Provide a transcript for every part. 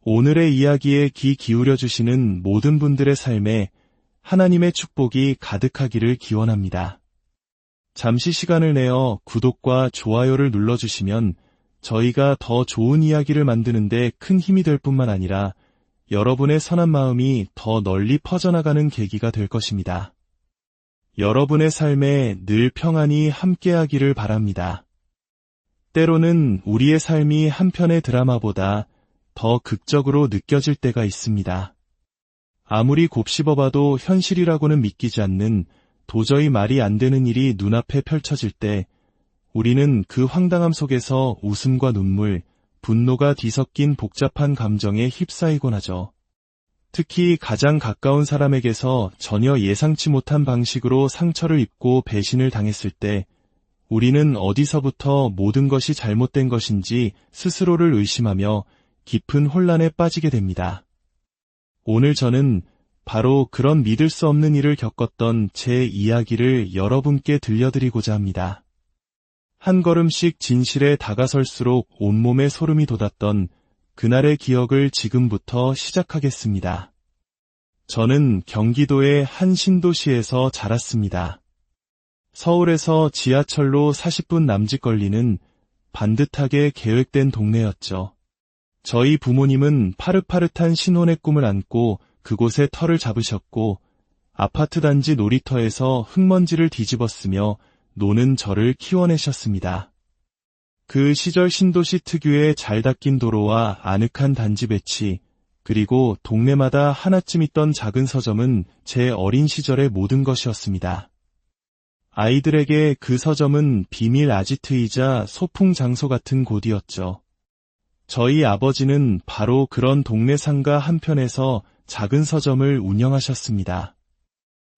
오늘의 이야기에 귀 기울여 주시는 모든 분들의 삶에 하나님의 축복이 가득하기를 기원합니다. 잠시 시간을 내어 구독과 좋아요를 눌러주시면 저희가 더 좋은 이야기를 만드는데 큰 힘이 될 뿐만 아니라 여러분의 선한 마음이 더 널리 퍼져나가는 계기가 될 것입니다. 여러분의 삶에 늘 평안이 함께하기를 바랍니다. 때로는 우리의 삶이 한편의 드라마보다 더 극적으로 느껴질 때가 있습니다. 아무리 곱씹어봐도 현실이라고는 믿기지 않는 도저히 말이 안 되는 일이 눈앞에 펼쳐질 때 우리는 그 황당함 속에서 웃음과 눈물, 분노가 뒤섞인 복잡한 감정에 휩싸이곤 하죠. 특히 가장 가까운 사람에게서 전혀 예상치 못한 방식으로 상처를 입고 배신을 당했을 때 우리는 어디서부터 모든 것이 잘못된 것인지 스스로를 의심하며 깊은 혼란에 빠지게 됩니다. 오늘 저는 바로 그런 믿을 수 없는 일을 겪었던 제 이야기를 여러분께 들려드리고자 합니다. 한 걸음씩 진실에 다가설수록 온몸에 소름이 돋았던 그날의 기억을 지금부터 시작하겠습니다. 저는 경기도의 한 신도시에서 자랐습니다. 서울에서 지하철로 40분 남짓 걸리는 반듯하게 계획된 동네였죠. 저희 부모님은 파릇파릇한 신혼의 꿈을 안고 그곳에 터를 잡으셨고 아파트 단지 놀이터에서 흙먼지를 뒤집었으며 노는 저를 키워내셨습니다. 그 시절 신도시 특유의 잘 닦인 도로와 아늑한 단지 배치, 그리고 동네마다 하나쯤 있던 작은 서점은 제 어린 시절의 모든 것이었습니다. 아이들에게 그 서점은 비밀 아지트이자 소풍 장소 같은 곳이었죠. 저희 아버지는 바로 그런 동네 상가 한편에서 작은 서점을 운영하셨습니다.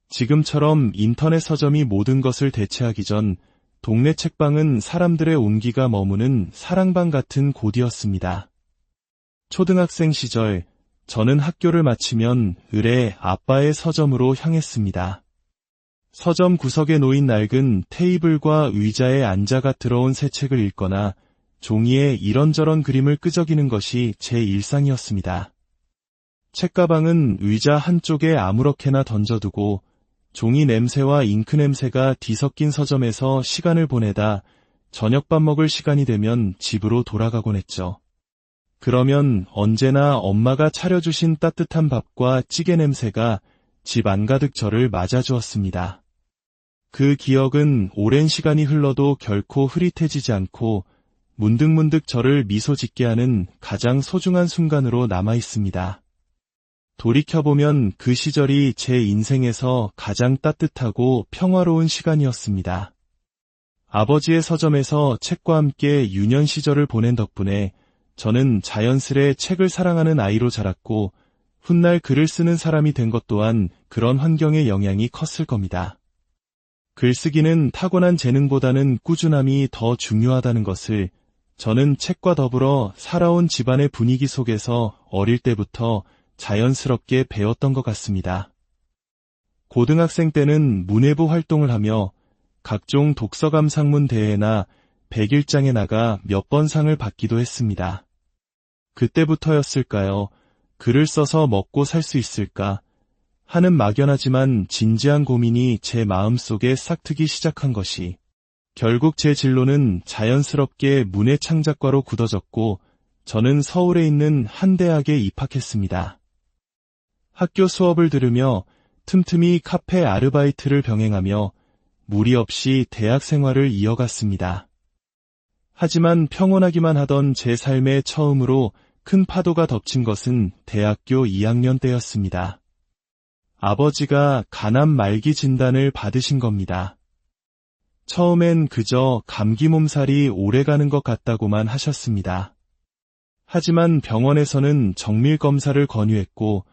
지금처럼 인터넷 서점이 모든 것을 대체하기 전 동네 책방은 사람들의 온기가 머무는 사랑방 같은 곳이었습니다. 초등학생 시절 저는 학교를 마치면 을에 아빠의 서점으로 향했습니다. 서점 구석에 놓인 낡은 테이블과 의자에 앉아가 들어온 새 책을 읽거나 종이에 이런저런 그림을 끄적이는 것이 제 일상이었습니다. 책가방은 의자 한쪽에 아무렇게나 던져두고 종이 냄새와 잉크 냄새가 뒤섞인 서점에서 시간을 보내다 저녁밥 먹을 시간이 되면 집으로 돌아가곤 했죠. 그러면 언제나 엄마가 차려주신 따뜻한 밥과 찌개 냄새가 집 안가득 저를 맞아주었습니다. 그 기억은 오랜 시간이 흘러도 결코 흐릿해지지 않고 문득문득 저를 미소 짓게 하는 가장 소중한 순간으로 남아있습니다. 돌이켜보면 그 시절이 제 인생에서 가장 따뜻하고 평화로운 시간이었습니다. 아버지의 서점에서 책과 함께 유년 시절을 보낸 덕분에 저는 자연스레 책을 사랑하는 아이로 자랐고 훗날 글을 쓰는 사람이 된 것 또한 그런 환경의 영향이 컸을 겁니다. 글쓰기는 타고난 재능보다는 꾸준함이 더 중요하다는 것을 저는 책과 더불어 살아온 집안의 분위기 속에서 어릴 때부터 자연스럽게 배웠던 것 같습니다. 고등학생 때는 문예부 활동을 하며 각종 독서감상문 대회나 백일장에 나가 몇 번 상을 받기도 했습니다. 그때부터였을까요? 글을 써서 먹고 살 수 있을까 하는 막연하지만 진지한 고민이 제 마음속에 싹트기 시작한 것이 결국 제 진로는 자연스럽게 문예창작과로 굳어졌고 저는 서울에 있는 한 대학에 입학했습니다. 학교 수업을 들으며 틈틈이 카페 아르바이트를 병행하며 무리 없이 대학 생활을 이어갔습니다. 하지만 평온하기만 하던 제 삶의 처음으로 큰 파도가 덮친 것은 대학교 2학년 때였습니다. 아버지가 간암 말기 진단을 받으신 겁니다. 처음엔 그저 감기 몸살이 오래가는 것 같다고만 하셨습니다. 하지만 병원에서는 정밀 검사를 권유했고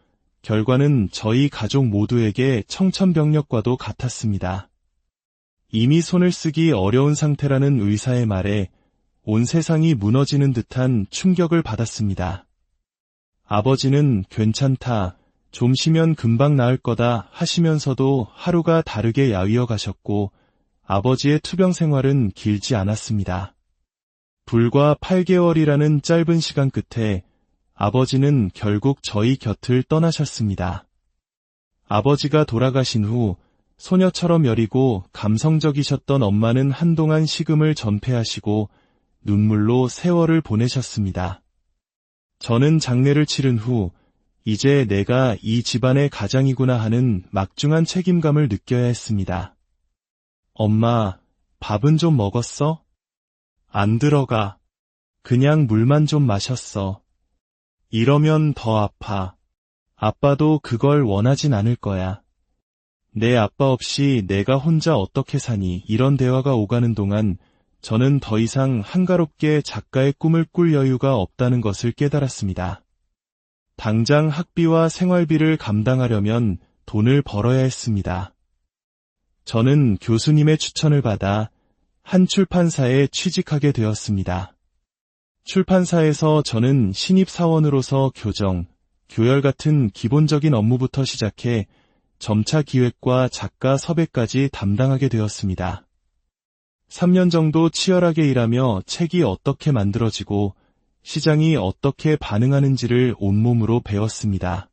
결과는 저희 가족 모두에게 청천벽력과도 같았습니다. 이미 손을 쓰기 어려운 상태라는 의사의 말에 온 세상이 무너지는 듯한 충격을 받았습니다. 아버지는 괜찮다, 좀 쉬면 금방 나을 거다 하시면서도 하루가 다르게 야위어 가셨고 아버지의 투병 생활은 길지 않았습니다. 불과 8개월이라는 짧은 시간 끝에 아버지는 결국 저희 곁을 떠나셨습니다. 아버지가 돌아가신 후 소녀처럼 여리고 감성적이셨던 엄마는 한동안 식음을 전폐하시고 눈물로 세월을 보내셨습니다. 저는 장례를 치른 후 이제 내가 이 집안의 가장이구나 하는 막중한 책임감을 느껴야 했습니다. 엄마, 밥은 좀 먹었어? 안 들어가. 그냥 물만 좀 마셨어. 이러면 더 아파. 아빠도 그걸 원하진 않을 거야. 내 아빠 없이 내가 혼자 어떻게 사니? 이런 대화가 오가는 동안 저는 더 이상 한가롭게 작가의 꿈을 꿀 여유가 없다는 것을 깨달았습니다. 당장 학비와 생활비를 감당하려면 돈을 벌어야 했습니다. 저는 교수님의 추천을 받아 한 출판사에 취직하게 되었습니다. 출판사에서 저는 신입사원으로서 교정, 교열 같은 기본적인 업무부터 시작해 점차 기획과 작가 섭외까지 담당하게 되었습니다. 3년 정도 치열하게 일하며 책이 어떻게 만들어지고 시장이 어떻게 반응하는지를 온몸으로 배웠습니다.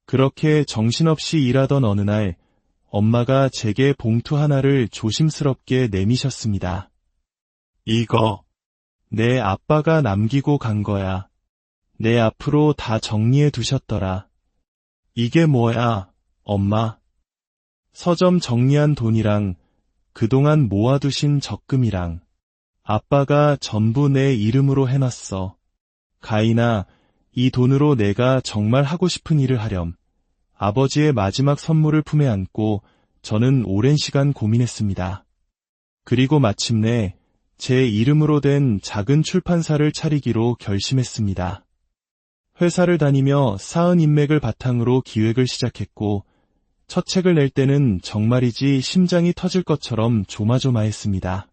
그렇게 정신없이 일하던 어느 날 엄마가 제게 봉투 하나를 조심스럽게 내미셨습니다. 이거 내 아빠가 남기고 간 거야. 내 앞으로 다 정리해 두셨더라. 이게 뭐야, 엄마? 서점 정리한 돈이랑 그동안 모아두신 적금이랑 아빠가 전부 내 이름으로 해놨어. 가인아, 이 돈으로 내가 정말 하고 싶은 일을 하렴. 아버지의 마지막 선물을 품에 안고 저는 오랜 시간 고민했습니다. 그리고 마침내 제 이름으로 된 작은 출판사를 차리기로 결심했습니다. 회사를 다니며 쌓은 인맥을 바탕으로 기획을 시작했고 첫 책을 낼 때는 정말이지 심장이 터질 것처럼 조마조마했습니다.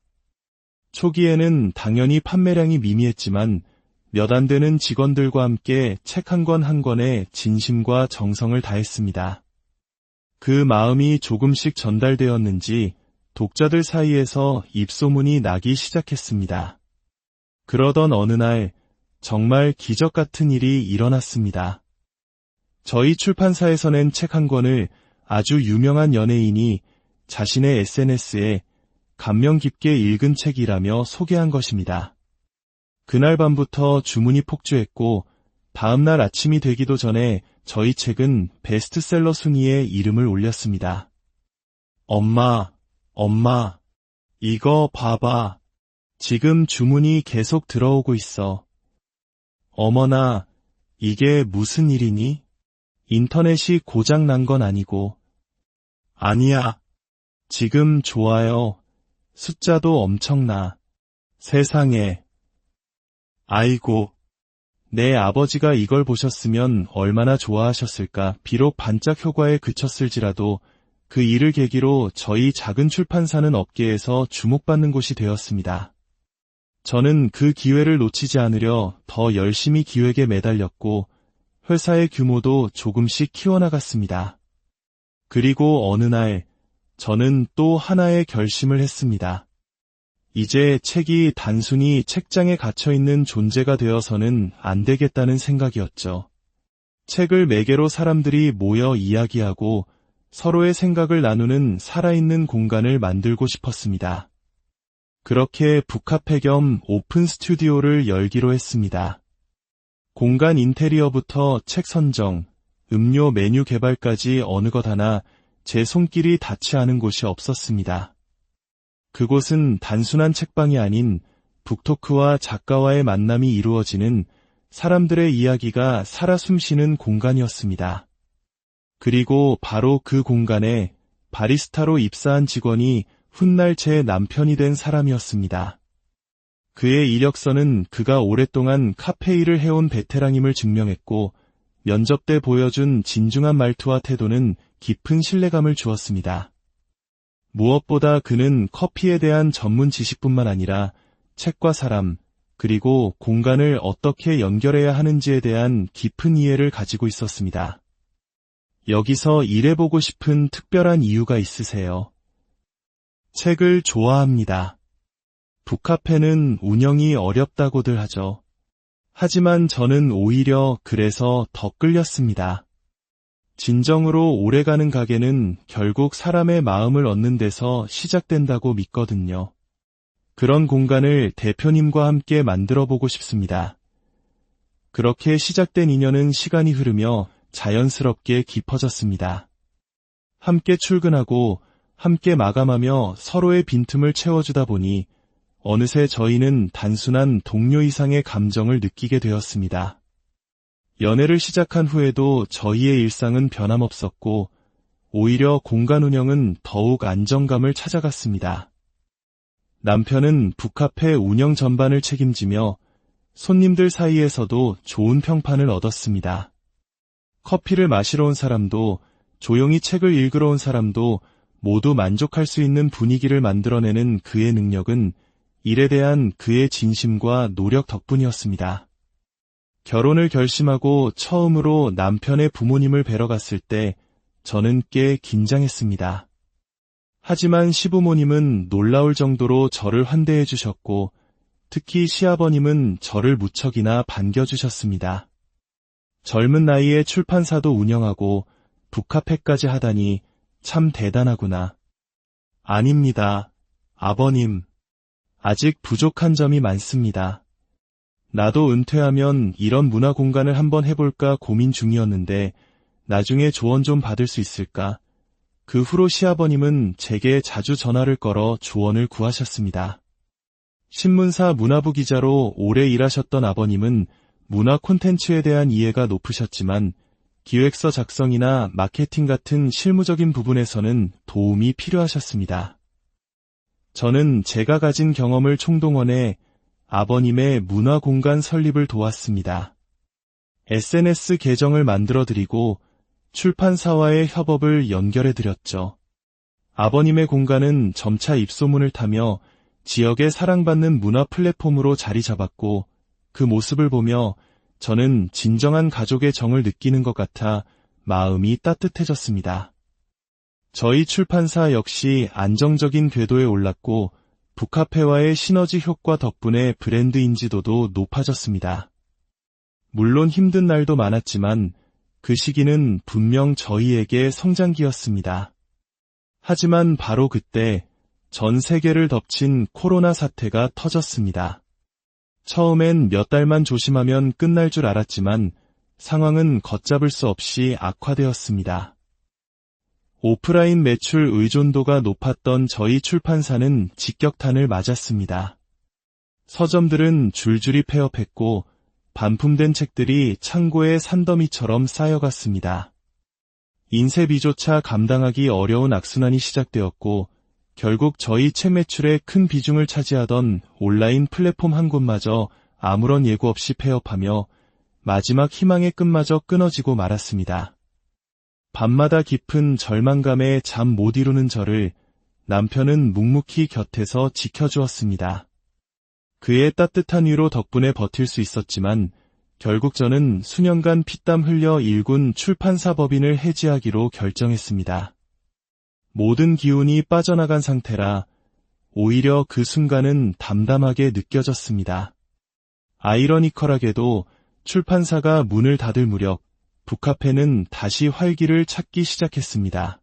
초기에는 당연히 판매량이 미미했지만 몇 안 되는 직원들과 함께 책 한 권 한 권에 진심과 정성을 다했습니다. 그 마음이 조금씩 전달되었는지 독자들 사이에서 입소문이 나기 시작했습니다. 그러던 어느 날 정말 기적 같은 일이 일어났습니다. 저희 출판사에서 낸 책 한 권을 아주 유명한 연예인이 자신의 SNS에 감명 깊게 읽은 책이라며 소개한 것입니다. 그날 밤부터 주문이 폭주했고 다음날 아침이 되기도 전에 저희 책은 베스트셀러 순위에 이름을 올렸습니다. 엄마, 이거 봐봐. 지금 주문이 계속 들어오고 있어. 어머나, 이게 무슨 일이니? 인터넷이 고장 난 건 아니고. 아니야. 지금 좋아요. 숫자도 엄청나. 세상에. 아이고. 내 아버지가 이걸 보셨으면 얼마나 좋아하셨을까. 비록 반짝 효과에 그쳤을지라도 그 일을 계기로 저희 작은 출판사는 업계에서 주목받는 곳이 되었습니다. 저는 그 기회를 놓치지 않으려 더 열심히 기획에 매달렸고 회사의 규모도 조금씩 키워나갔습니다. 그리고 어느 날 저는 또 하나의 결심을 했습니다. 이제 책이 단순히 책장에 갇혀있는 존재가 되어서는 안 되겠다는 생각이었죠. 책을 매개로 사람들이 모여 이야기하고 서로의 생각을 나누는 살아있는 공간을 만들고 싶었습니다. 그렇게 북카페 겸 오픈 스튜디오를 열기로 했습니다. 공간 인테리어부터 책 선정, 음료 메뉴 개발까지 어느 것 하나 제 손길이 닿지 않은 곳이 없었습니다. 그곳은 단순한 책방이 아닌 북토크와 작가와의 만남이 이루어지는 사람들의 이야기가 살아 숨쉬는 공간이었습니다. 그리고 바로 그 공간에 바리스타로 입사한 직원이 훗날 제 남편이 된 사람이었습니다. 그의 이력서는 그가 오랫동안 카페 일을 해온 베테랑임을 증명했고 면접 때 보여준 진중한 말투와 태도는 깊은 신뢰감을 주었습니다. 무엇보다 그는 커피에 대한 전문 지식뿐만 아니라 책과 사람, 그리고 공간을 어떻게 연결해야 하는지에 대한 깊은 이해를 가지고 있었습니다. 여기서 일해보고 싶은 특별한 이유가 있으세요? 책을 좋아합니다. 북카페는 운영이 어렵다고들 하죠. 하지만 저는 오히려 그래서 더 끌렸습니다. 진정으로 오래가는 가게는 결국 사람의 마음을 얻는 데서 시작된다고 믿거든요. 그런 공간을 대표님과 함께 만들어보고 싶습니다. 그렇게 시작된 인연은 시간이 흐르며 자연스럽게 깊어졌습니다. 함께 출근하고 함께 마감하며 서로의 빈틈을 채워주다 보니 어느새 저희는 단순한 동료 이상의 감정을 느끼게 되었습니다. 연애를 시작한 후에도 저희의 일상은 변함없었고 오히려 공간 운영은 더욱 안정감을 찾아갔습니다. 남편은 북카페 운영 전반을 책임지며 손님들 사이에서도 좋은 평판을 얻었습니다. 커피를 마시러 온 사람도 조용히 책을 읽으러 온 사람도 모두 만족할 수 있는 분위기를 만들어내는 그의 능력은 일에 대한 그의 진심과 노력 덕분이었습니다. 결혼을 결심하고 처음으로 남편의 부모님을 뵈러 갔을 때 저는 꽤 긴장했습니다. 하지만 시부모님은 놀라울 정도로 저를 환대해 주셨고 특히 시아버님은 저를 무척이나 반겨주셨습니다. 젊은 나이에 출판사도 운영하고 북카페까지 하다니 참 대단하구나. 아닙니다. 아버님. 아직 부족한 점이 많습니다. 나도 은퇴하면 이런 문화 공간을 한번 해볼까 고민 중이었는데 나중에 조언 좀 받을 수 있을까? 그 후로 시아버님은 제게 자주 전화를 걸어 조언을 구하셨습니다. 신문사 문화부 기자로 오래 일하셨던 아버님은 문화 콘텐츠에 대한 이해가 높으셨지만 기획서 작성이나 마케팅 같은 실무적인 부분에서는 도움이 필요하셨습니다. 저는 제가 가진 경험을 총동원해 아버님의 문화 공간 설립을 도왔습니다. SNS 계정을 만들어드리고 출판사와의 협업을 연결해드렸죠. 아버님의 공간은 점차 입소문을 타며 지역의 사랑받는 문화 플랫폼으로 자리 잡았고 그 모습을 보며 저는 진정한 가족의 정을 느끼는 것 같아 마음이 따뜻해졌습니다. 저희 출판사 역시 안정적인 궤도에 올랐고 북카페와의 시너지 효과 덕분에 브랜드 인지도도 높아졌습니다. 물론 힘든 날도 많았지만 그 시기는 분명 저희에게 성장기였습니다. 하지만 바로 그때 전 세계를 덮친 코로나 사태가 터졌습니다. 처음엔 몇 달만 조심하면 끝날 줄 알았지만 상황은 걷잡을 수 없이 악화되었습니다. 오프라인 매출 의존도가 높았던 저희 출판사는 직격탄을 맞았습니다. 서점들은 줄줄이 폐업했고 반품된 책들이 창고에 산더미처럼 쌓여갔습니다. 인쇄비조차 감당하기 어려운 악순환이 시작되었고 결국 저희 책 매출의 큰 비중을 차지하던 온라인 플랫폼 한 곳마저 아무런 예고 없이 폐업하며 마지막 희망의 끈마저 끊어지고 말았습니다. 밤마다 깊은 절망감에 잠 못 이루는 저를 남편은 묵묵히 곁에서 지켜주었습니다. 그의 따뜻한 위로 덕분에 버틸 수 있었지만 결국 저는 수년간 피땀 흘려 일군 출판사 법인을 해지하기로 결정했습니다. 모든 기운이 빠져나간 상태라 오히려 그 순간은 담담하게 느껴졌습니다. 아이러니컬하게도 출판사가 문을 닫을 무렵 북카페는 다시 활기를 찾기 시작했습니다.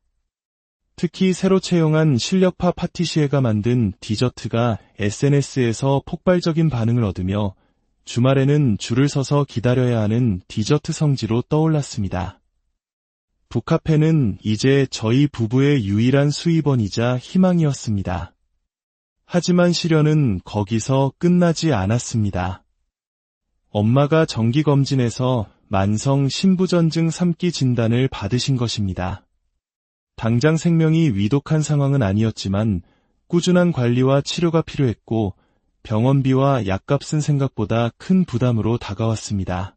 특히 새로 채용한 실력파 파티시에가 만든 디저트가 SNS에서 폭발적인 반응을 얻으며 주말에는 줄을 서서 기다려야 하는 디저트 성지로 떠올랐습니다. 북카페는 이제 저희 부부의 유일한 수입원이자 희망이었습니다. 하지만 시련은 거기서 끝나지 않았습니다. 엄마가 정기검진에서 만성 신부전증 3기 진단을 받으신 것입니다. 당장 생명이 위독한 상황은 아니었지만 꾸준한 관리와 치료가 필요했고 병원비와 약값은 생각보다 큰 부담으로 다가왔습니다.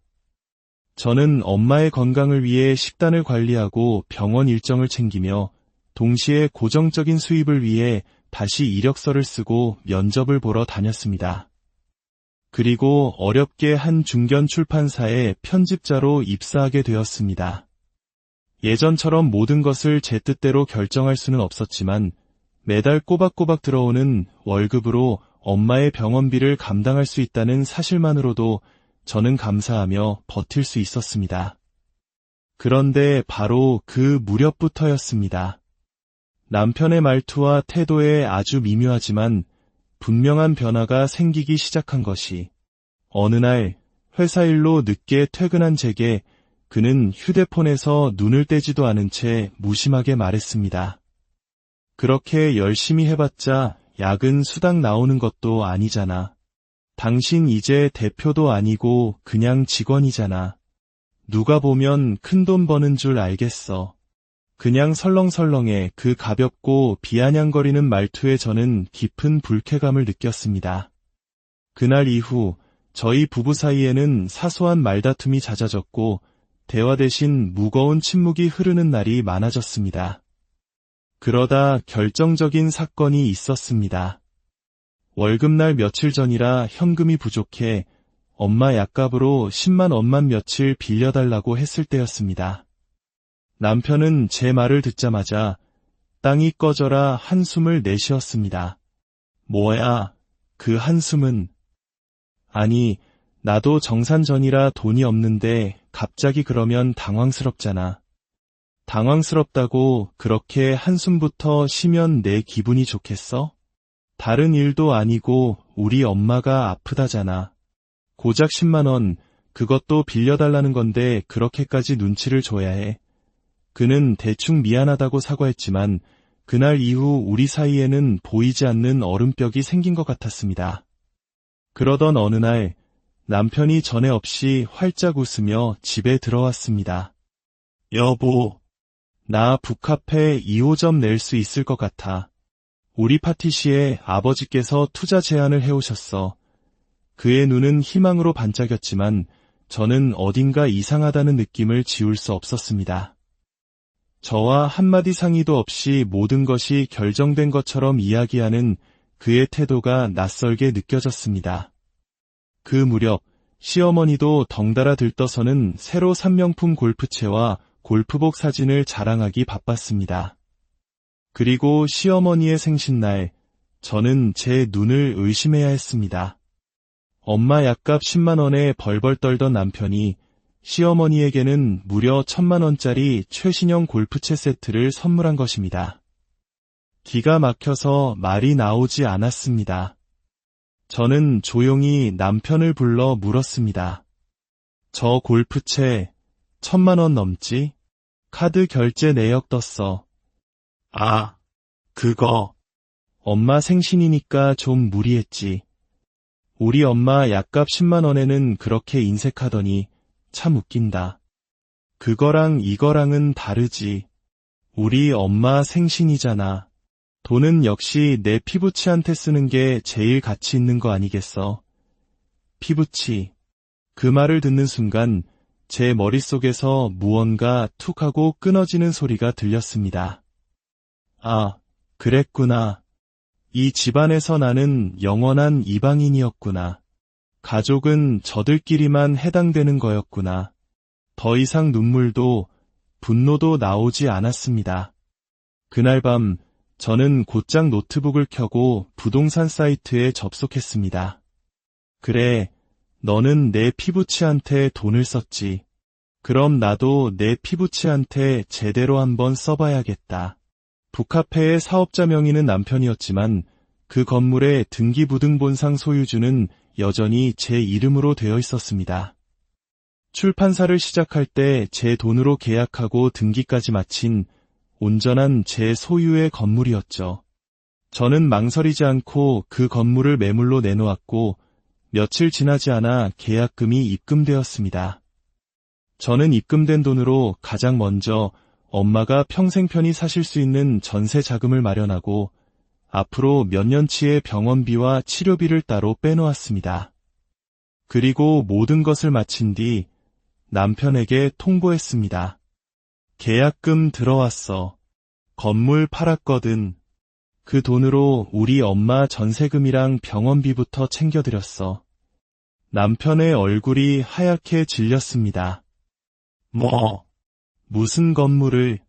저는 엄마의 건강을 위해 식단을 관리하고 병원 일정을 챙기며 동시에 고정적인 수입을 위해 다시 이력서를 쓰고 면접을 보러 다녔습니다. 그리고 어렵게 한 중견 출판사에 편집자로 입사하게 되었습니다. 예전처럼 모든 것을 제 뜻대로 결정할 수는 없었지만 매달 꼬박꼬박 들어오는 월급으로 엄마의 병원비를 감당할 수 있다는 사실만으로도 저는 감사하며 버틸 수 있었습니다. 그런데 바로 그 무렵부터였습니다. 남편의 말투와 태도에 아주 미묘하지만 분명한 변화가 생기기 시작한 것이, 어느 날 회사 일로 늦게 퇴근한 제게 그는 휴대폰에서 눈을 떼지도 않은 채 무심하게 말했습니다. 그렇게 열심히 해봤자 야근 수당 나오는 것도 아니잖아. 당신 이제 대표도 아니고 그냥 직원이잖아. 누가 보면 큰돈 버는 줄 알겠어. 그냥 설렁설렁해. 그 가볍고 비아냥거리는 말투에 저는 깊은 불쾌감을 느꼈습니다. 그날 이후 저희 부부 사이에는 사소한 말다툼이 잦아졌고 대화 대신 무거운 침묵이 흐르는 날이 많아졌습니다. 그러다 결정적인 사건이 있었습니다. 월급날 며칠 전이라 현금이 부족해 엄마 약값으로 10만 원만 며칠 빌려달라고 했을 때였습니다. 남편은 제 말을 듣자마자 땅이 꺼져라 한숨을 내쉬었습니다. 뭐야, 그 한숨은. 아니, 나도 정산 전이라 돈이 없는데 갑자기 그러면 당황스럽잖아. 당황스럽다고 그렇게 한숨부터 쉬면 내 기분이 좋겠어? 다른 일도 아니고 우리 엄마가 아프다잖아. 고작 10만 원, 그것도 빌려달라는 건데 그렇게까지 눈치를 줘야 해. 그는 대충 미안하다고 사과했지만 그날 이후 우리 사이에는 보이지 않는 얼음벽이 생긴 것 같았습니다. 그러던 어느 날 남편이 전에 없이 활짝 웃으며 집에 들어왔습니다. 여보, 나 북카페 2호점 낼 수 있을 것 같아. 우리 파티시에 아버지께서 투자 제안을 해오셨어. 그의 눈은 희망으로 반짝였지만 저는 어딘가 이상하다는 느낌을 지울 수 없었습니다. 저와 한마디 상의도 없이 모든 것이 결정된 것처럼 이야기하는 그의 태도가 낯설게 느껴졌습니다. 그 무렵 시어머니도 덩달아 들떠서는 새로 산 명품 골프채와 골프복 사진을 자랑하기 바빴습니다. 그리고 시어머니의 생신날, 저는 제 눈을 의심해야 했습니다. 엄마 약값 10만 원에 벌벌 떨던 남편이 시어머니에게는 무려 1,000만 원짜리 최신형 골프채 세트를 선물한 것입니다. 기가 막혀서 말이 나오지 않았습니다. 저는 조용히 남편을 불러 물었습니다. 저 골프채 1,000만 원 넘지? 카드 결제 내역 떴어. 아, 그거. 엄마 생신이니까 좀 무리했지. 우리 엄마 약값 10만 원에는 그렇게 인색하더니 참 웃긴다. 그거랑 이거랑은 다르지. 우리 엄마 생신이잖아. 돈은 역시 내 피부치한테 쓰는 게 제일 가치 있는 거 아니겠어? 피부치. 그 말을 듣는 순간 제 머릿속에서 무언가 툭 하고 끊어지는 소리가 들렸습니다. 아, 그랬구나. 이 집안에서 나는 영원한 이방인이었구나. 가족은 저들끼리만 해당되는 거였구나. 더 이상 눈물도 분노도 나오지 않았습니다. 그날 밤 저는 곧장 노트북을 켜고 부동산 사이트에 접속했습니다. 그래, 너는 내 피부치한테 돈을 썼지. 그럼 나도 내 피부치한테 제대로 한번 써봐야겠다. 북카페의 사업자 명의는 남편이었지만 그 건물의 등기부등본상 소유주는 여전히 제 이름으로 되어 있었습니다. 출판사를 시작할 때 제 돈으로 계약하고 등기까지 마친 온전한 제 소유의 건물이었죠. 저는 망설이지 않고 그 건물을 매물로 내놓았고 며칠 지나지 않아 계약금이 입금되었습니다. 저는 입금된 돈으로 가장 먼저 엄마가 평생 편히 사실 수 있는 전세 자금을 마련하고 앞으로 몇 년치의 병원비와 치료비를 따로 빼놓았습니다. 그리고 모든 것을 마친 뒤 남편에게 통보했습니다. 계약금 들어왔어. 건물 팔았거든. 그 돈으로 우리 엄마 전세금이랑 병원비부터 챙겨드렸어. 남편의 얼굴이 하얗게 질렸습니다. 무슨 건물을?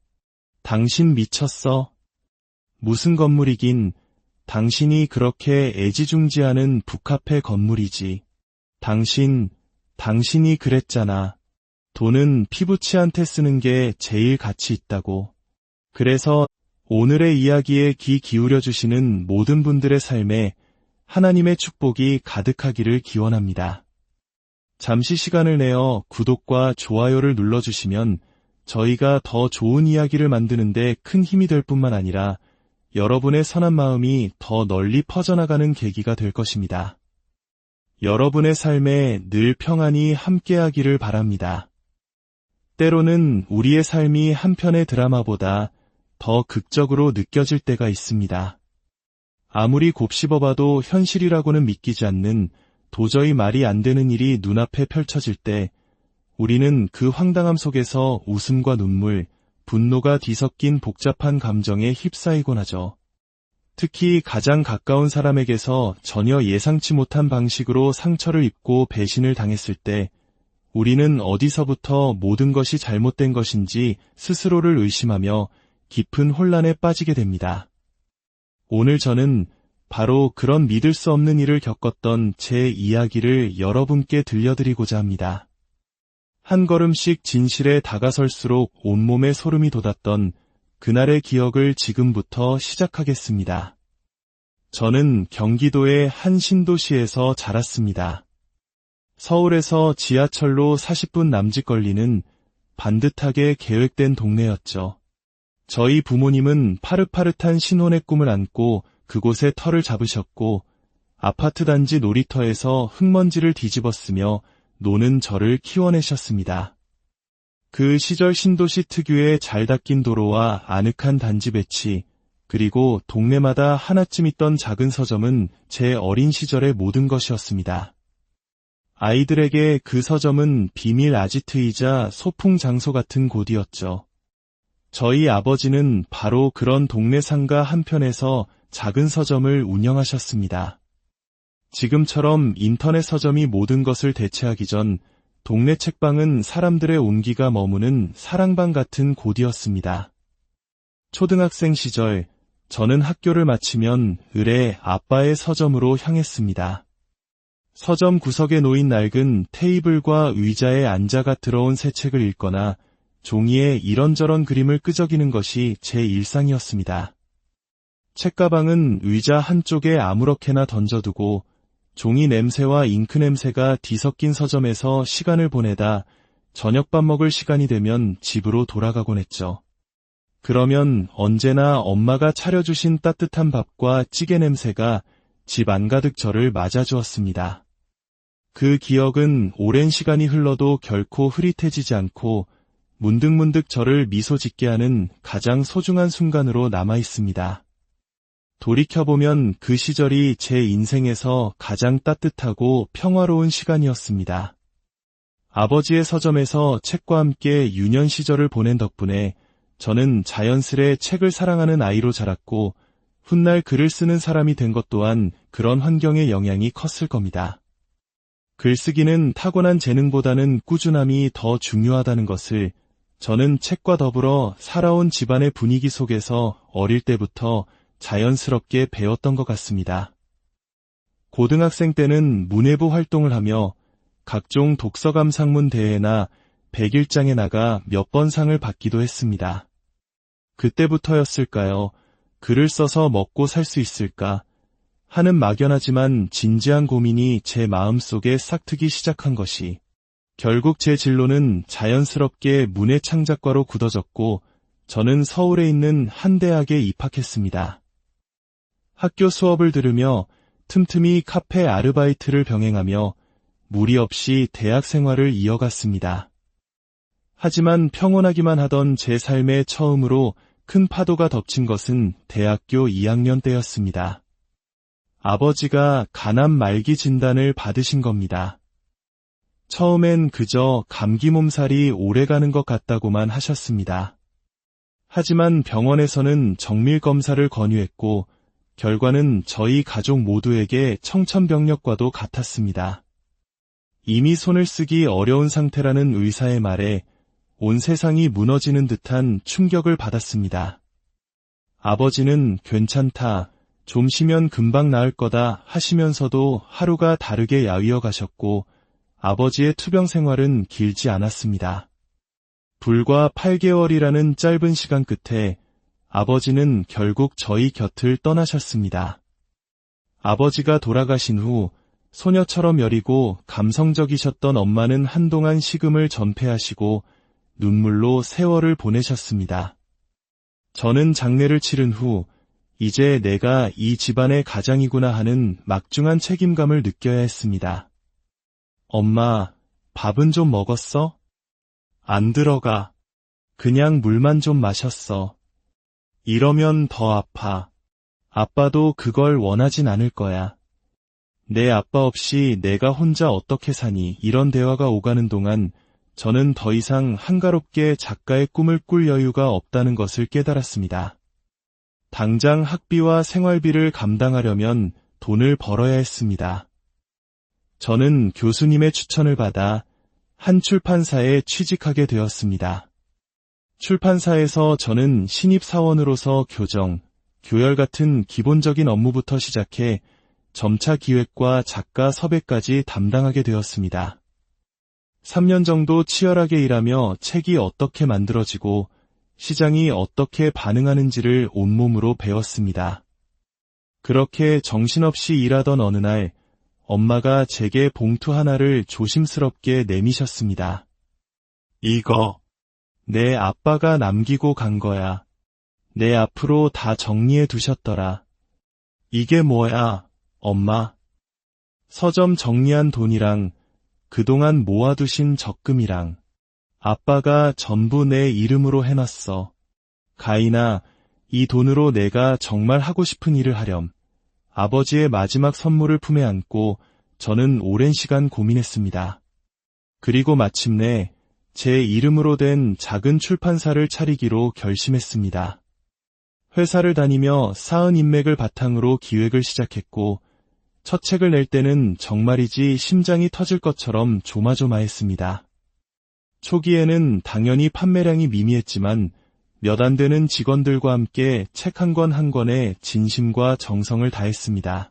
당신 미쳤어? 무슨 건물이긴, 당신이 그렇게 애지중지하는 북카페 건물이지. 당신이 그랬잖아. 돈은 피부치한테 쓰는 게 제일 가치 있다고. 그래서 오늘의 이야기에 귀 기울여 주시는 모든 분들의 삶에 하나님의 축복이 가득하기를 기원합니다. 잠시 시간을 내어 구독과 좋아요를 눌러주시면 저희가 더 좋은 이야기를 만드는데 큰 힘이 될 뿐만 아니라 여러분의 선한 마음이 더 널리 퍼져나가는 계기가 될 것입니다. 여러분의 삶에 늘 평안이 함께하기를 바랍니다. 때로는 우리의 삶이 한편의 드라마보다 더 극적으로 느껴질 때가 있습니다. 아무리 곱씹어봐도 현실이라고는 믿기지 않는 도저히 말이 안 되는 일이 눈앞에 펼쳐질 때 우리는 그 황당함 속에서 웃음과 눈물, 분노가 뒤섞인 복잡한 감정에 휩싸이곤 하죠. 특히 가장 가까운 사람에게서 전혀 예상치 못한 방식으로 상처를 입고 배신을 당했을 때 우리는 어디서부터 모든 것이 잘못된 것인지 스스로를 의심하며 깊은 혼란에 빠지게 됩니다. 오늘 저는 바로 그런 믿을 수 없는 일을 겪었던 제 이야기를 여러분께 들려드리고자 합니다. 한 걸음씩 진실에 다가설수록 온몸에 소름이 돋았던 그날의 기억을 지금부터 시작하겠습니다. 저는 경기도의 한 신도시에서 자랐습니다. 서울에서 지하철로 40분 남짓 걸리는 반듯하게 계획된 동네였죠. 저희 부모님은 파릇파릇한 신혼의 꿈을 안고 그곳에 터를 잡으셨고 아파트 단지 놀이터에서 흙먼지를 뒤집어쓰며 노는 저를 키워내셨습니다. 그 시절 신도시 특유의 잘 닦인 도로와 아늑한 단지 배치, 그리고 동네마다 하나쯤 있던 작은 서점은 제 어린 시절의 모든 것이었습니다. 아이들에게 그 서점은 비밀 아지트이자 소풍 장소 같은 곳이었죠. 저희 아버지는 바로 그런 동네 상가 한편에서 작은 서점을 운영하셨습니다. 지금처럼 인터넷 서점이 모든 것을 대체하기 전 동네 책방은 사람들의 온기가 머무는 사랑방 같은 곳이었습니다. 초등학생 시절 저는 학교를 마치면 을에 아빠의 서점으로 향했습니다. 서점 구석에 놓인 낡은 테이블과 의자에 앉아가 들어온 새 책을 읽거나 종이에 이런저런 그림을 끄적이는 것이 제 일상이었습니다. 책가방은 의자 한쪽에 아무렇게나 던져두고 종이 냄새와 잉크 냄새가 뒤섞인 서점에서 시간을 보내다 저녁밥 먹을 시간이 되면 집으로 돌아가곤 했죠. 그러면 언제나 엄마가 차려주신 따뜻한 밥과 찌개 냄새가 집 안가득 저를 맞아주었습니다. 그 기억은 오랜 시간이 흘러도 결코 흐릿해지지 않고 문득문득 저를 미소 짓게 하는 가장 소중한 순간으로 남아있습니다. 돌이켜보면 그 시절이 제 인생에서 가장 따뜻하고 평화로운 시간이었습니다. 아버지의 서점에서 책과 함께 유년 시절을 보낸 덕분에 저는 자연스레 책을 사랑하는 아이로 자랐고 훗날 글을 쓰는 사람이 된 것 또한 그런 환경의 영향이 컸을 겁니다. 글쓰기는 타고난 재능보다는 꾸준함이 더 중요하다는 것을 저는 책과 더불어 살아온 집안의 분위기 속에서 어릴 때부터 자연스럽게 배웠던 것 같습니다. 고등학생 때는 문예부 활동을 하며 각종 독서감상문 대회나 백일장에 나가 몇 번 상을 받기도 했습니다. 그때부터였을까요? 글을 써서 먹고 살 수 있을까 하는 막연하지만 진지한 고민이 제 마음속에 싹트기 시작한 것이 결국 제 진로는 자연스럽게 문예창작과로 굳어졌고 저는 서울에 있는 한 대학에 입학했습니다. 학교 수업을 들으며 틈틈이 카페 아르바이트를 병행하며 무리 없이 대학 생활을 이어갔습니다. 하지만 평온하기만 하던 제 삶의 처음으로 큰 파도가 덮친 것은 대학교 2학년 때였습니다. 아버지가 간암 말기 진단을 받으신 겁니다. 처음엔 그저 감기 몸살이 오래가는 것 같다고만 하셨습니다. 하지만 병원에서는 정밀 검사를 권유했고 결과는 저희 가족 모두에게 청천벽력과도 같았습니다. 이미 손을 쓰기 어려운 상태라는 의사의 말에 온 세상이 무너지는 듯한 충격을 받았습니다. 아버지는 괜찮다, 좀 쉬면 금방 나을 거다 하시면서도 하루가 다르게 야위어 가셨고 아버지의 투병 생활은 길지 않았습니다. 불과 8개월이라는 짧은 시간 끝에 아버지는 결국 저희 곁을 떠나셨습니다. 아버지가 돌아가신 후 소녀처럼 여리고 감성적이셨던 엄마는 한동안 식음을 전폐하시고 눈물로 세월을 보내셨습니다. 저는 장례를 치른 후 이제 내가 이 집안의 가장이구나 하는 막중한 책임감을 느껴야 했습니다. 엄마, 밥은 좀 먹었어? 안 들어가. 그냥 물만 좀 마셨어. 이러면 더 아파. 아빠도 그걸 원하진 않을 거야. 내 아빠 없이 내가 혼자 어떻게 사니? 이런 대화가 오가는 동안 저는 더 이상 한가롭게 작가의 꿈을 꿀 여유가 없다는 것을 깨달았습니다. 당장 학비와 생활비를 감당하려면 돈을 벌어야 했습니다. 저는 교수님의 추천을 받아 한 출판사에 취직하게 되었습니다. 출판사에서 저는 신입사원으로서 교정, 교열 같은 기본적인 업무부터 시작해 점차 기획과 작가 섭외까지 담당하게 되었습니다. 3년 정도 치열하게 일하며 책이 어떻게 만들어지고 시장이 어떻게 반응하는지를 온몸으로 배웠습니다. 그렇게 정신없이 일하던 어느 날 엄마가 제게 봉투 하나를 조심스럽게 내미셨습니다. 이거 내 아빠가 남기고 간 거야. 내 앞으로 다 정리해 두셨더라. 이게 뭐야, 엄마? 서점 정리한 돈이랑 그동안 모아두신 적금이랑 아빠가 전부 내 이름으로 해놨어. 가인아, 이 돈으로 내가 정말 하고 싶은 일을 하렴. 아버지의 마지막 선물을 품에 안고 저는 오랜 시간 고민했습니다. 그리고 마침내 제 이름으로 된 작은 출판사를 차리기로 결심했습니다. 회사를 다니며 쌓은 인맥을 바탕으로 기획을 시작했고 첫 책을 낼 때는 정말이지 심장이 터질 것처럼 조마조마했습니다. 초기에는 당연히 판매량이 미미했지만 몇 안 되는 직원들과 함께 책 한 권 한 권에 진심과 정성을 다했습니다.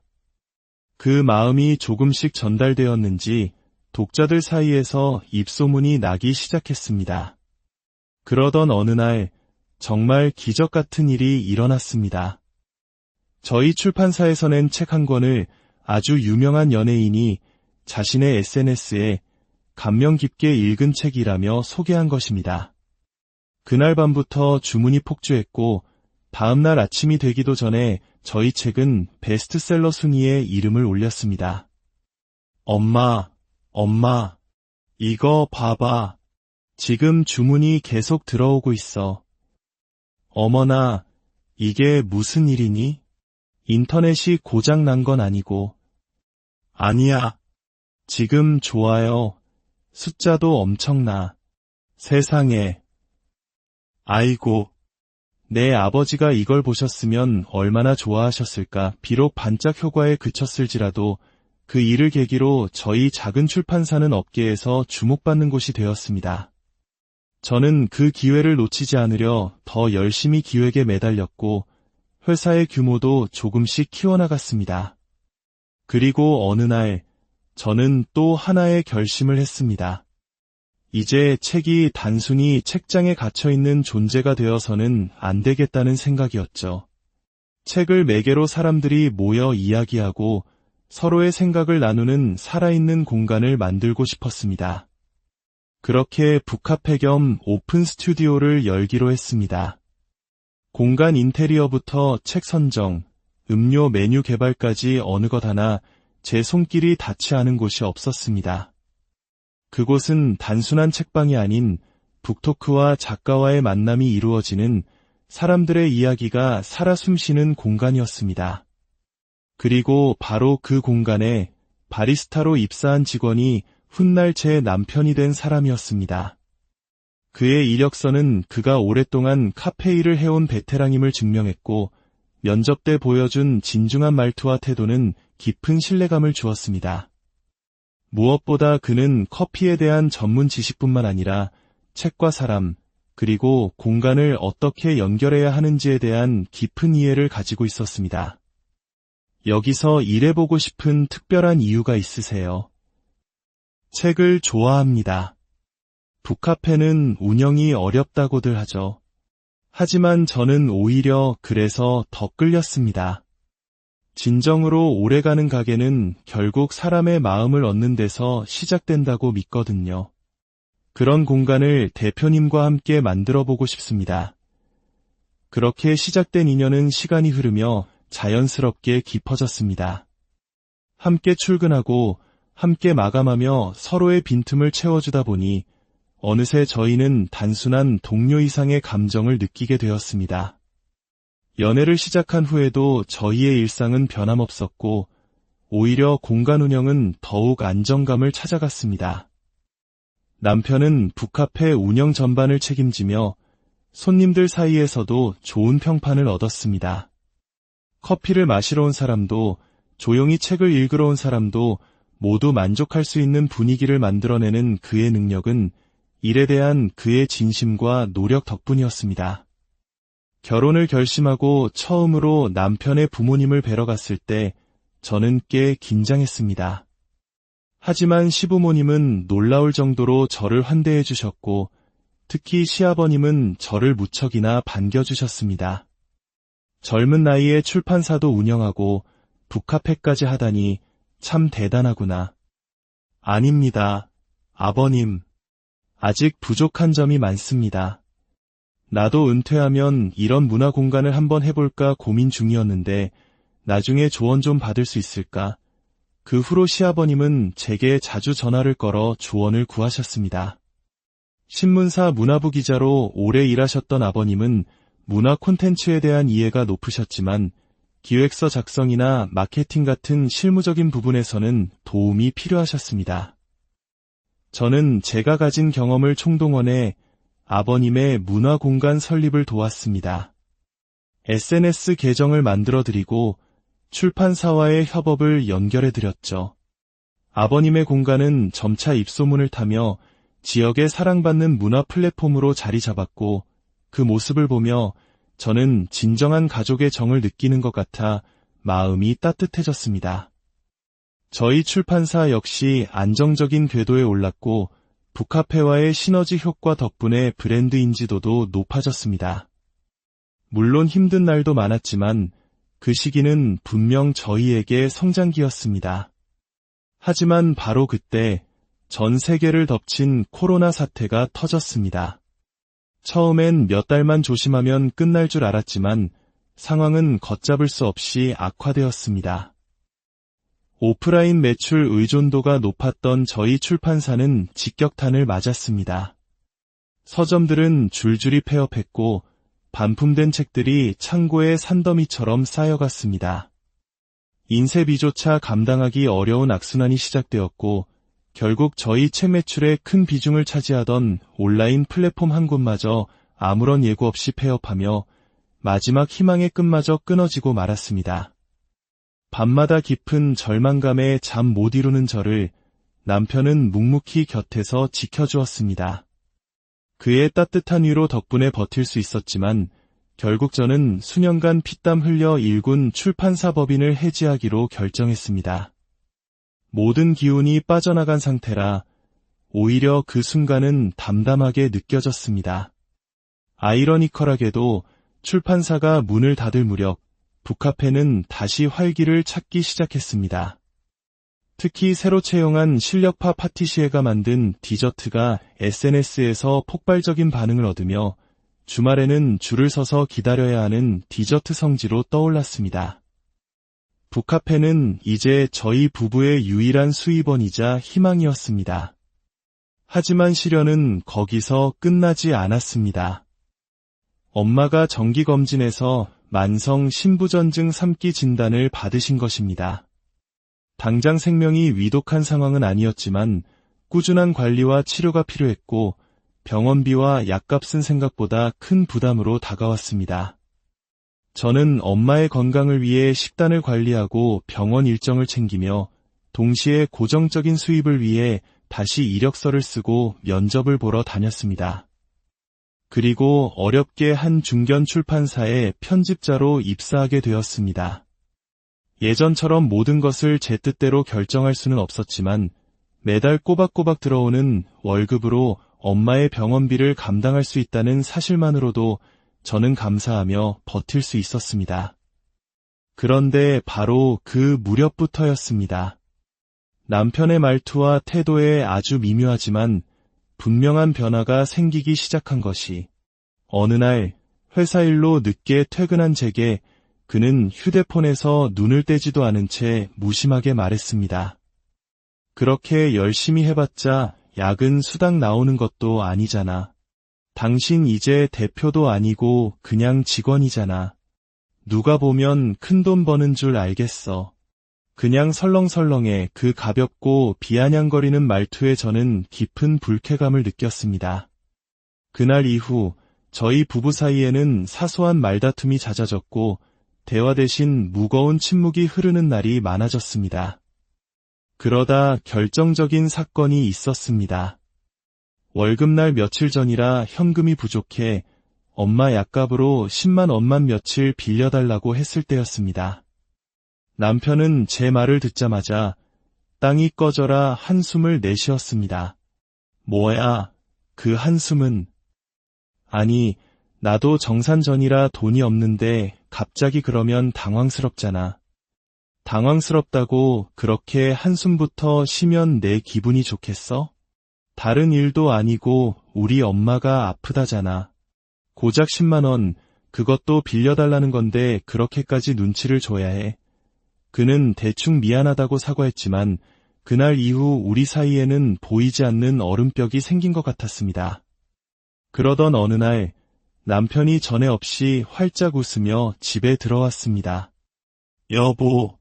그 마음이 조금씩 전달되었는지 독자들 사이에서 입소문이 나기 시작했습니다. 그러던 어느 날 정말 기적 같은 일이 일어났습니다. 저희 출판사에서 낸 책 한 권을 아주 유명한 연예인이 자신의 SNS에 감명 깊게 읽은 책이라며 소개한 것입니다. 그날 밤부터 주문이 폭주했고 다음날 아침이 되기도 전에 저희 책은 베스트셀러 순위에 이름을 올렸습니다. 엄마, 이거 봐봐. 지금 주문이 계속 들어오고 있어. 어머나, 이게 무슨 일이니? 인터넷이 고장 난 건 아니고. 아니야. 지금 좋아요. 숫자도 엄청나. 세상에. 아이고. 내 아버지가 이걸 보셨으면 얼마나 좋아하셨을까. 비록 반짝 효과에 그쳤을지라도 그 일을 계기로 저희 작은 출판사는 업계에서 주목받는 곳이 되었습니다. 저는 그 기회를 놓치지 않으려 더 열심히 기획에 매달렸고 회사의 규모도 조금씩 키워나갔습니다. 그리고 어느 날 저는 또 하나의 결심을 했습니다. 이제 책이 단순히 책장에 갇혀있는 존재가 되어서는 안 되겠다는 생각이었죠. 책을 매개로 사람들이 모여 이야기하고 서로의 생각을 나누는 살아있는 공간을 만들고 싶었습니다. 그렇게 북카페 겸 오픈 스튜디오를 열기로 했습니다. 공간 인테리어부터 책 선정, 음료 메뉴 개발까지 어느 것 하나 제 손길이 닿지 않은 곳이 없었습니다. 그곳은 단순한 책방이 아닌 북토크와 작가와의 만남이 이루어지는 사람들의 이야기가 살아 숨쉬는 공간이었습니다. 그리고 바로 그 공간에 바리스타로 입사한 직원이 훗날 제 남편이 된 사람이었습니다. 그의 이력서는 그가 오랫동안 카페 일을 해온 베테랑임을 증명했고 면접 때 보여준 진중한 말투와 태도는 깊은 신뢰감을 주었습니다. 무엇보다 그는 커피에 대한 전문 지식뿐만 아니라 책과 사람, 그리고 공간을 어떻게 연결해야 하는지에 대한 깊은 이해를 가지고 있었습니다. 여기서 일해보고 싶은 특별한 이유가 있으세요? 책을 좋아합니다. 북카페는 운영이 어렵다고들 하죠. 하지만 저는 오히려 그래서 더 끌렸습니다. 진정으로 오래가는 가게는 결국 사람의 마음을 얻는 데서 시작된다고 믿거든요. 그런 공간을 대표님과 함께 만들어보고 싶습니다. 그렇게 시작된 인연은 시간이 흐르며 자연스럽게 깊어졌습니다. 함께 출근하고 함께 마감하며 서로의 빈틈을 채워주다 보니 어느새 저희는 단순한 동료 이상의 감정을 느끼게 되었습니다. 연애를 시작한 후에도 저희의 일상은 변함없었고 오히려 공간 운영은 더욱 안정감을 찾아갔습니다. 남편은 북카페 운영 전반을 책임지며 손님들 사이에서도 좋은 평판을 얻었습니다. 커피를 마시러 온 사람도 조용히 책을 읽으러 온 사람도 모두 만족할 수 있는 분위기를 만들어내는 그의 능력은 일에 대한 그의 진심과 노력 덕분이었습니다. 결혼을 결심하고 처음으로 남편의 부모님을 뵈러 갔을 때 저는 꽤 긴장했습니다. 하지만 시부모님은 놀라울 정도로 저를 환대해 주셨고 특히 시아버님은 저를 무척이나 반겨주셨습니다. 젊은 나이에 출판사도 운영하고 북카페까지 하다니 참 대단하구나. 아닙니다, 아버님. 아직 부족한 점이 많습니다. 나도 은퇴하면 이런 문화 공간을 한번 해볼까 고민 중이었는데 나중에 조언 좀 받을 수 있을까? 그 후로 시아버님은 제게 자주 전화를 걸어 조언을 구하셨습니다. 신문사 문화부 기자로 오래 일하셨던 아버님은 문화 콘텐츠에 대한 이해가 높으셨지만 기획서 작성이나 마케팅 같은 실무적인 부분에서는 도움이 필요하셨습니다. 저는 제가 가진 경험을 총동원해 아버님의 문화 공간 설립을 도왔습니다. SNS 계정을 만들어드리고 출판사와의 협업을 연결해드렸죠. 아버님의 공간은 점차 입소문을 타며 지역의 사랑받는 문화 플랫폼으로 자리 잡았고 그 모습을 보며 저는 진정한 가족의 정을 느끼는 것 같아 마음이 따뜻해졌습니다. 저희 출판사 역시 안정적인 궤도에 올랐고 북카페와의 시너지 효과 덕분에 브랜드 인지도도 높아졌습니다. 물론 힘든 날도 많았지만 그 시기는 분명 저희에게 성장기였습니다. 하지만 바로 그때 전 세계를 덮친 코로나 사태가 터졌습니다. 처음엔 몇 달만 조심하면 끝날 줄 알았지만 상황은 걷잡을 수 없이 악화되었습니다. 오프라인 매출 의존도가 높았던 저희 출판사는 직격탄을 맞았습니다. 서점들은 줄줄이 폐업했고 반품된 책들이 창고에 산더미처럼 쌓여갔습니다. 인쇄비조차 감당하기 어려운 악순환이 시작되었고 결국 저희 책 매출의 큰 비중을 차지하던 온라인 플랫폼 한 곳마저 아무런 예고 없이 폐업하며 마지막 희망의 끈마저 끊어지고 말았습니다. 밤마다 깊은 절망감에 잠 못 이루는 저를 남편은 묵묵히 곁에서 지켜주었습니다. 그의 따뜻한 위로 덕분에 버틸 수 있었지만 결국 저는 수년간 피땀 흘려 일군 출판사 법인을 해지하기로 결정했습니다. 모든 기운이 빠져나간 상태라 오히려 그 순간은 담담하게 느껴졌습니다. 아이러니컬하게도 출판사가 문을 닫을 무렵 북카페는 다시 활기를 찾기 시작했습니다. 특히 새로 채용한 실력파 파티시에가 만든 디저트가 SNS에서 폭발적인 반응을 얻으며 주말에는 줄을 서서 기다려야 하는 디저트 성지로 떠올랐습니다. 북카페는 이제 저희 부부의 유일한 수입원이자 희망이었습니다. 하지만 시련은 거기서 끝나지 않았습니다. 엄마가 정기검진에서 만성 신부전증 3기 진단을 받으신 것입니다. 당장 생명이 위독한 상황은 아니었지만 꾸준한 관리와 치료가 필요했고 병원비와 약값은 생각보다 큰 부담으로 다가왔습니다. 저는 엄마의 건강을 위해 식단을 관리하고 병원 일정을 챙기며 동시에 고정적인 수입을 위해 다시 이력서를 쓰고 면접을 보러 다녔습니다. 그리고 어렵게 한 중견 출판사에 편집자로 입사하게 되었습니다. 예전처럼 모든 것을 제 뜻대로 결정할 수는 없었지만 매달 꼬박꼬박 들어오는 월급으로 엄마의 병원비를 감당할 수 있다는 사실만으로도 저는 감사하며 버틸 수 있었습니다. 그런데 바로 그 무렵부터였습니다. 남편의 말투와 태도에 아주 미묘하지만 분명한 변화가 생기기 시작한 것이, 어느 날 회사 일로 늦게 퇴근한 제게 그는 휴대폰에서 눈을 떼지도 않은 채 무심하게 말했습니다. 그렇게 열심히 해봤자 야근 수당 나오는 것도 아니잖아. 당신 이제 대표도 아니고 그냥 직원이잖아. 누가 보면 큰돈 버는 줄 알겠어. 그냥 설렁설렁해. 그 가볍고 비아냥거리는 말투에 저는 깊은 불쾌감을 느꼈습니다. 그날 이후 저희 부부 사이에는 사소한 말다툼이 잦아졌고 대화 대신 무거운 침묵이 흐르는 날이 많아졌습니다. 그러다 결정적인 사건이 있었습니다. 월급날 며칠 전이라 현금이 부족해 엄마 약값으로 10만 원만 며칠 빌려달라고 했을 때였습니다. 남편은 제 말을 듣자마자 땅이 꺼져라 한숨을 내쉬었습니다. 뭐야, 그 한숨은. 아니, 나도 정산전이라 돈이 없는데 갑자기 그러면 당황스럽잖아. 당황스럽다고 그렇게 한숨부터 쉬면 내 기분이 좋겠어? 다른 일도 아니고 우리 엄마가 아프다잖아. 고작 10만 원, 그것도 빌려달라는 건데 그렇게까지 눈치를 줘야 해. 그는 대충 미안하다고 사과했지만 그날 이후 우리 사이에는 보이지 않는 얼음벽이 생긴 것 같았습니다. 그러던 어느 날 남편이 전에 없이 활짝 웃으며 집에 들어왔습니다. 여보,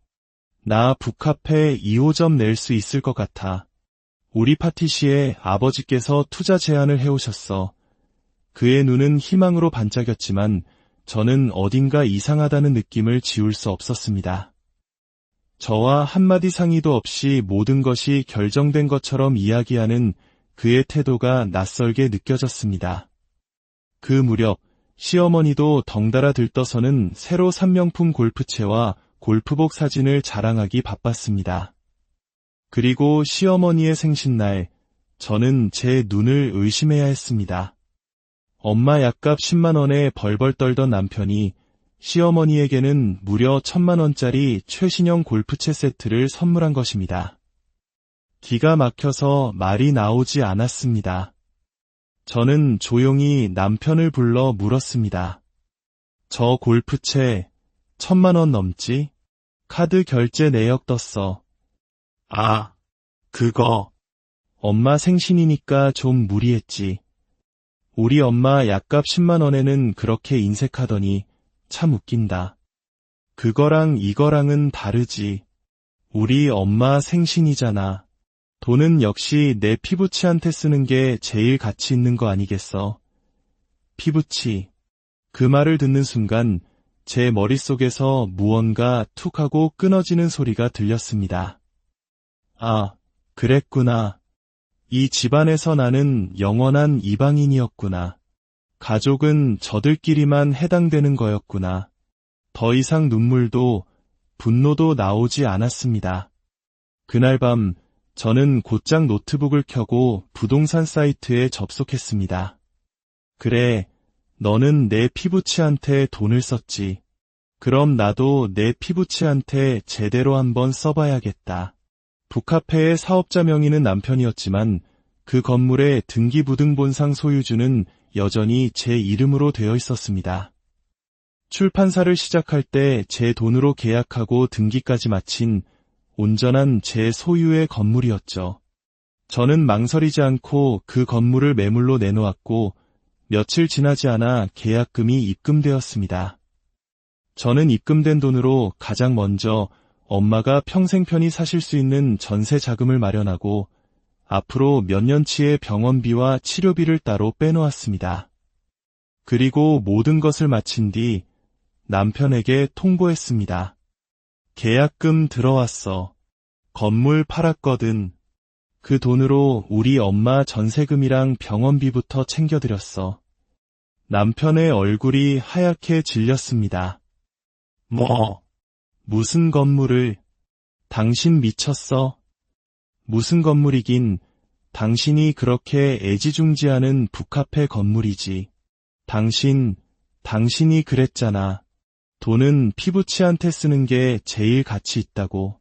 나 북카페 2호점 낼 수 있을 것 같아. 우리 파티시에 아버지께서 투자 제안을 해오셨어. 그의 눈은 희망으로 반짝였지만 저는 어딘가 이상하다는 느낌을 지울 수 없었습니다. 저와 한마디 상의도 없이 모든 것이 결정된 것처럼 이야기하는 그의 태도가 낯설게 느껴졌습니다. 그 무렵 시어머니도 덩달아 들떠서는 새로 산 명품 골프채와 골프복 사진을 자랑하기 바빴습니다. 그리고 시어머니의 생신날, 저는 제 눈을 의심해야 했습니다. 엄마 약값 10만 원에 벌벌 떨던 남편이 시어머니에게는 무려 1,000만 원짜리 최신형 골프채 세트를 선물한 것입니다. 기가 막혀서 말이 나오지 않았습니다. 저는 조용히 남편을 불러 물었습니다. 저 골프채 1,000만 원 넘지? 카드 결제 내역 떴어. 아, 그거. 엄마 생신이니까 좀 무리했지. 우리 엄마 약값 10만 원에는 그렇게 인색하더니 참 웃긴다. 그거랑 이거랑은 다르지. 우리 엄마 생신이잖아. 돈은 역시 내 피부치한테 쓰는 게 제일 가치 있는 거 아니겠어? 피부치. 그 말을 듣는 순간 제 머릿속에서 무언가 툭 하고 끊어지는 소리가 들렸습니다. 아, 그랬구나. 이 집안에서 나는 영원한 이방인이었구나. 가족은 저들끼리만 해당되는 거였구나. 더 이상 눈물도 분노도 나오지 않았습니다. 그날 밤 저는 곧장 노트북을 켜고 부동산 사이트에 접속했습니다. 그래, 너는 내 피부치한테 돈을 썼지. 그럼 나도 내 피부치한테 제대로 한번 써봐야겠다. 북카페의 사업자 명의는 남편이었지만 그 건물의 등기부등본상 소유주는 여전히 제 이름으로 되어 있었습니다. 출판사를 시작할 때 제 돈으로 계약하고 등기까지 마친 온전한 제 소유의 건물이었죠. 저는 망설이지 않고 그 건물을 매물로 내놓았고 며칠 지나지 않아 계약금이 입금되었습니다. 저는 입금된 돈으로 가장 먼저 엄마가 평생 편히 사실 수 있는 전세 자금을 마련하고 앞으로 몇 년치의 병원비와 치료비를 따로 빼놓았습니다. 그리고 모든 것을 마친 뒤 남편에게 통보했습니다. 계약금 들어왔어. 건물 팔았거든. 그 돈으로 우리 엄마 전세금이랑 병원비부터 챙겨드렸어. 남편의 얼굴이 하얗게 질렸습니다. 뭐? 무슨 건물을? 당신 미쳤어? 무슨 건물이긴 당신이 그렇게 애지중지하는 북카페 건물이지. 당신이 그랬잖아. 돈은 피부치한테 쓰는 게 제일 가치 있다고.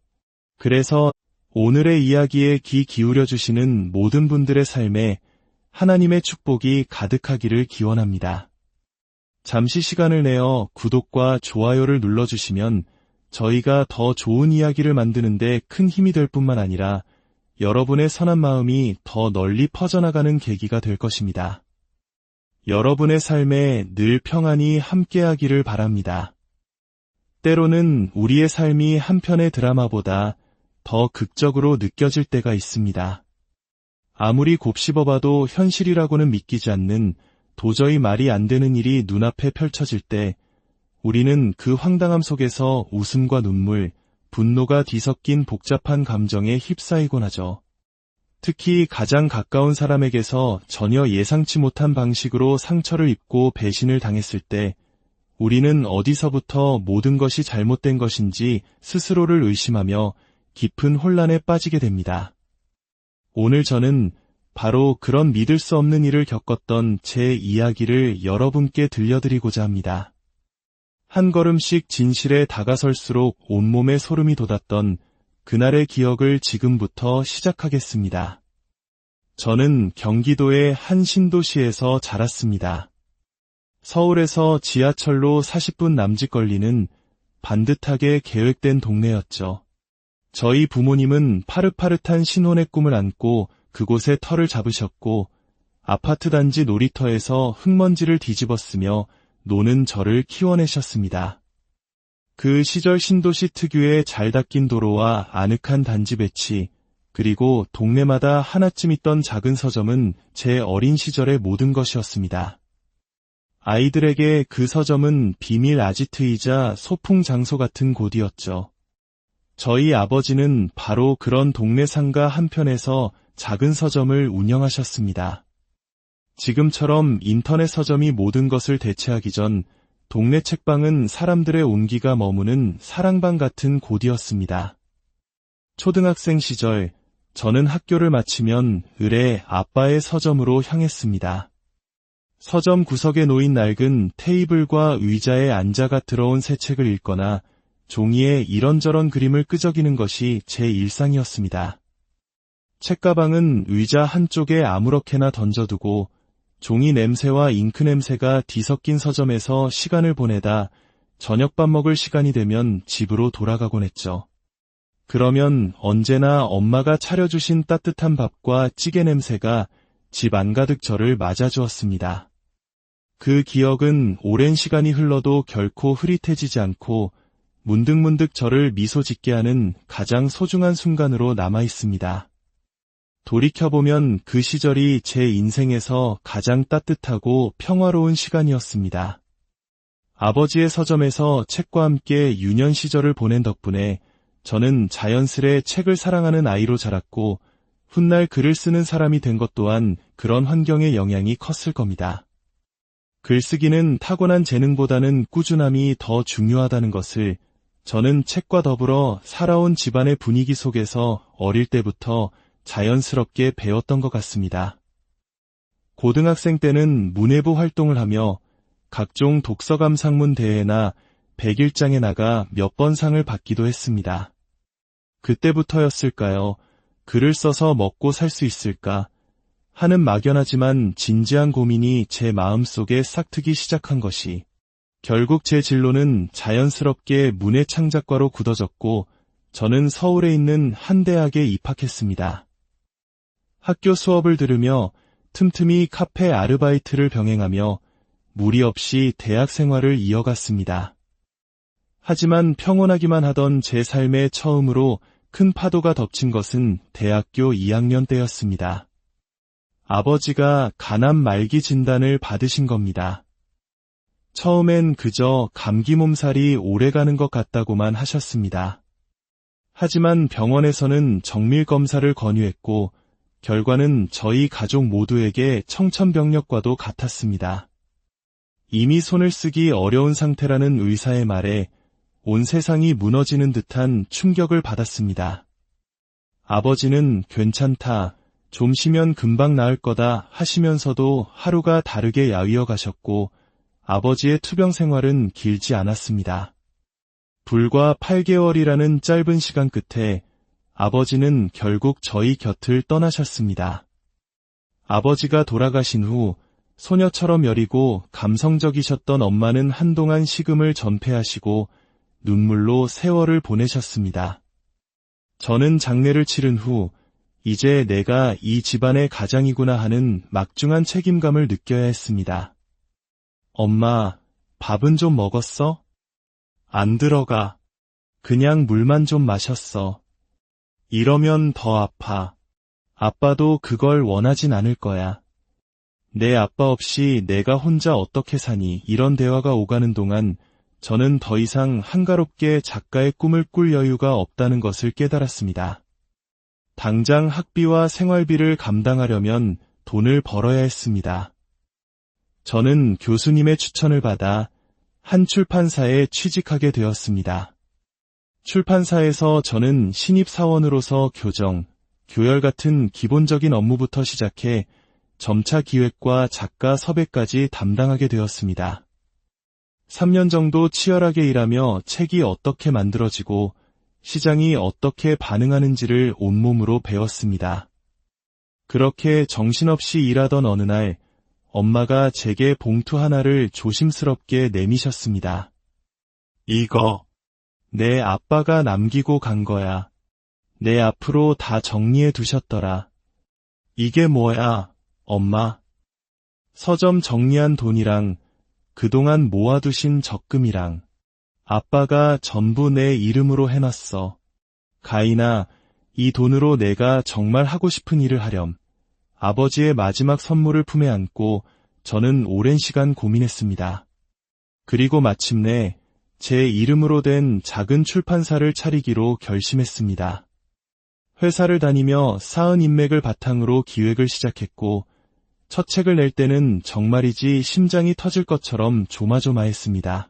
그래서 오늘의 이야기에 귀 기울여 주시는 모든 분들의 삶에 하나님의 축복이 가득하기를 기원합니다. 잠시 시간을 내어 구독과 좋아요를 눌러주시면 저희가 더 좋은 이야기를 만드는데 큰 힘이 될 뿐만 아니라 여러분의 선한 마음이 더 널리 퍼져나가는 계기가 될 것입니다. 여러분의 삶에 늘 평안이 함께하기를 바랍니다. 때로는 우리의 삶이 한편의 드라마보다 더 극적으로 느껴질 때가 있습니다. 아무리 곱씹어봐도 현실이라고는 믿기지 않는 도저히 말이 안 되는 일이 눈앞에 펼쳐질 때 우리는 그 황당함 속에서 웃음과 눈물, 분노가 뒤섞인 복잡한 감정에 휩싸이곤 하죠. 특히 가장 가까운 사람에게서 전혀 예상치 못한 방식으로 상처를 입고 배신을 당했을 때 우리는 어디서부터 모든 것이 잘못된 것인지 스스로를 의심하며 깊은 혼란에 빠지게 됩니다. 오늘 저는 바로 그런 믿을 수 없는 일을 겪었던 제 이야기를 여러분께 들려드리고자 합니다. 한 걸음씩 진실에 다가설수록 온몸에 소름이 돋았던 그날의 기억을 지금부터 시작하겠습니다. 저는 경기도의 한 신도시에서 자랐습니다. 서울에서 지하철로 40분 남짓 걸리는 반듯하게 계획된 동네였죠. 저희 부모님은 파릇파릇한 신혼의 꿈을 안고 그곳에 터를 잡으셨고 아파트 단지 놀이터에서 흙먼지를 뒤집어쓰며 노는 저를 키워내셨습니다. 그 시절 신도시 특유의 잘 닦인 도로와 아늑한 단지 배치, 그리고 동네마다 하나쯤 있던 작은 서점은 제 어린 시절의 모든 것이었습니다. 아이들에게 그 서점은 비밀 아지트이자 소풍 장소 같은 곳이었죠. 저희 아버지는 바로 그런 동네 상가 한편에서 작은 서점을 운영하셨습니다. 지금처럼 인터넷 서점이 모든 것을 대체하기 전 동네 책방은 사람들의 온기가 머무는 사랑방 같은 곳이었습니다. 초등학생 시절 저는 학교를 마치면 을에 아빠의 서점으로 향했습니다. 서점 구석에 놓인 낡은 테이블과 의자에 앉아가 들어온 새 책을 읽거나 종이에 이런저런 그림을 끄적이는 것이 제 일상이었습니다. 책가방은 의자 한쪽에 아무렇게나 던져두고 종이 냄새와 잉크 냄새가 뒤섞인 서점에서 시간을 보내다 저녁밥 먹을 시간이 되면 집으로 돌아가곤 했죠. 그러면 언제나 엄마가 차려주신 따뜻한 밥과 찌개 냄새가 집 안가득 저를 맞아주었습니다. 그 기억은 오랜 시간이 흘러도 결코 흐릿해지지 않고 문득문득 저를 미소 짓게 하는 가장 소중한 순간으로 남아있습니다. 돌이켜보면 그 시절이 제 인생에서 가장 따뜻하고 평화로운 시간이었습니다. 아버지의 서점에서 책과 함께 유년 시절을 보낸 덕분에 저는 자연스레 책을 사랑하는 아이로 자랐고 훗날 글을 쓰는 사람이 된 것 또한 그런 환경의 영향이 컸을 겁니다. 글쓰기는 타고난 재능보다는 꾸준함이 더 중요하다는 것을 저는 책과 더불어 살아온 집안의 분위기 속에서 어릴 때부터 자연스럽게 배웠던 것 같습니다. 고등학생 때는 문예부 활동을 하며 각종 독서감상문 대회나 백일장에 나가 몇 번 상을 받기도 했습니다. 그때부터였을까요? 글을 써서 먹고 살 수 있을까 하는 막연하지만 진지한 고민이 제 마음속에 싹트기 시작한 것이 결국 제 진로는 자연스럽게 문예창작과로 굳어졌고 저는 서울에 있는 한 대학에 입학했습니다. 학교 수업을 들으며 틈틈이 카페 아르바이트를 병행하며 무리 없이 대학 생활을 이어갔습니다. 하지만 평온하기만 하던 제 삶의 처음으로 큰 파도가 덮친 것은 대학교 2학년 때였습니다. 아버지가 간암 말기 진단을 받으신 겁니다. 처음엔 그저 감기 몸살이 오래가는 것 같다고만 하셨습니다. 하지만 병원에서는 정밀 검사를 권유했고 결과는 저희 가족 모두에게 청천벽력과도 같았습니다. 이미 손을 쓰기 어려운 상태라는 의사의 말에 온 세상이 무너지는 듯한 충격을 받았습니다. 아버지는 괜찮다, 좀 쉬면 금방 나을 거다 하시면서도 하루가 다르게 야위어 가셨고 아버지의 투병 생활은 길지 않았습니다. 불과 8개월이라는 짧은 시간 끝에 아버지는 결국 저희 곁을 떠나셨습니다. 아버지가 돌아가신 후 소녀처럼 여리고 감성적이셨던 엄마는 한동안 식음을 전폐하시고 눈물로 세월을 보내셨습니다. 저는 장례를 치른 후 이제 내가 이 집안의 가장이구나 하는 막중한 책임감을 느껴야 했습니다. 엄마, 밥은 좀 먹었어? 안 들어가. 그냥 물만 좀 마셨어. 이러면 더 아파. 아빠도 그걸 원하진 않을 거야. 내 아빠 없이 내가 혼자 어떻게 사니? 이런 대화가 오가는 동안 저는 더 이상 한가롭게 작가의 꿈을 꿀 여유가 없다는 것을 깨달았습니다. 당장 학비와 생활비를 감당하려면 돈을 벌어야 했습니다. 저는 교수님의 추천을 받아 한 출판사에 취직하게 되었습니다. 출판사에서 저는 신입사원으로서 교정, 교열 같은 기본적인 업무부터 시작해 점차 기획과 작가 섭외까지 담당하게 되었습니다. 3년 정도 치열하게 일하며 책이 어떻게 만들어지고 시장이 어떻게 반응하는지를 온몸으로 배웠습니다. 그렇게 정신없이 일하던 어느 날 엄마가 제게 봉투 하나를 조심스럽게 내미셨습니다. 이거 내 아빠가 남기고 간 거야. 내 앞으로 다 정리해 두셨더라. 이게 뭐야, 엄마? 서점 정리한 돈이랑 그동안 모아두신 적금이랑 아빠가 전부 내 이름으로 해놨어. 가인아, 이 돈으로 내가 정말 하고 싶은 일을 하렴. 아버지의 마지막 선물을 품에 안고 저는 오랜 시간 고민했습니다. 그리고 마침내 제 이름으로 된 작은 출판사를 차리기로 결심했습니다. 회사를 다니며 쌓은 인맥을 바탕으로 기획을 시작했고 첫 책을 낼 때는 정말이지 심장이 터질 것처럼 조마조마했습니다.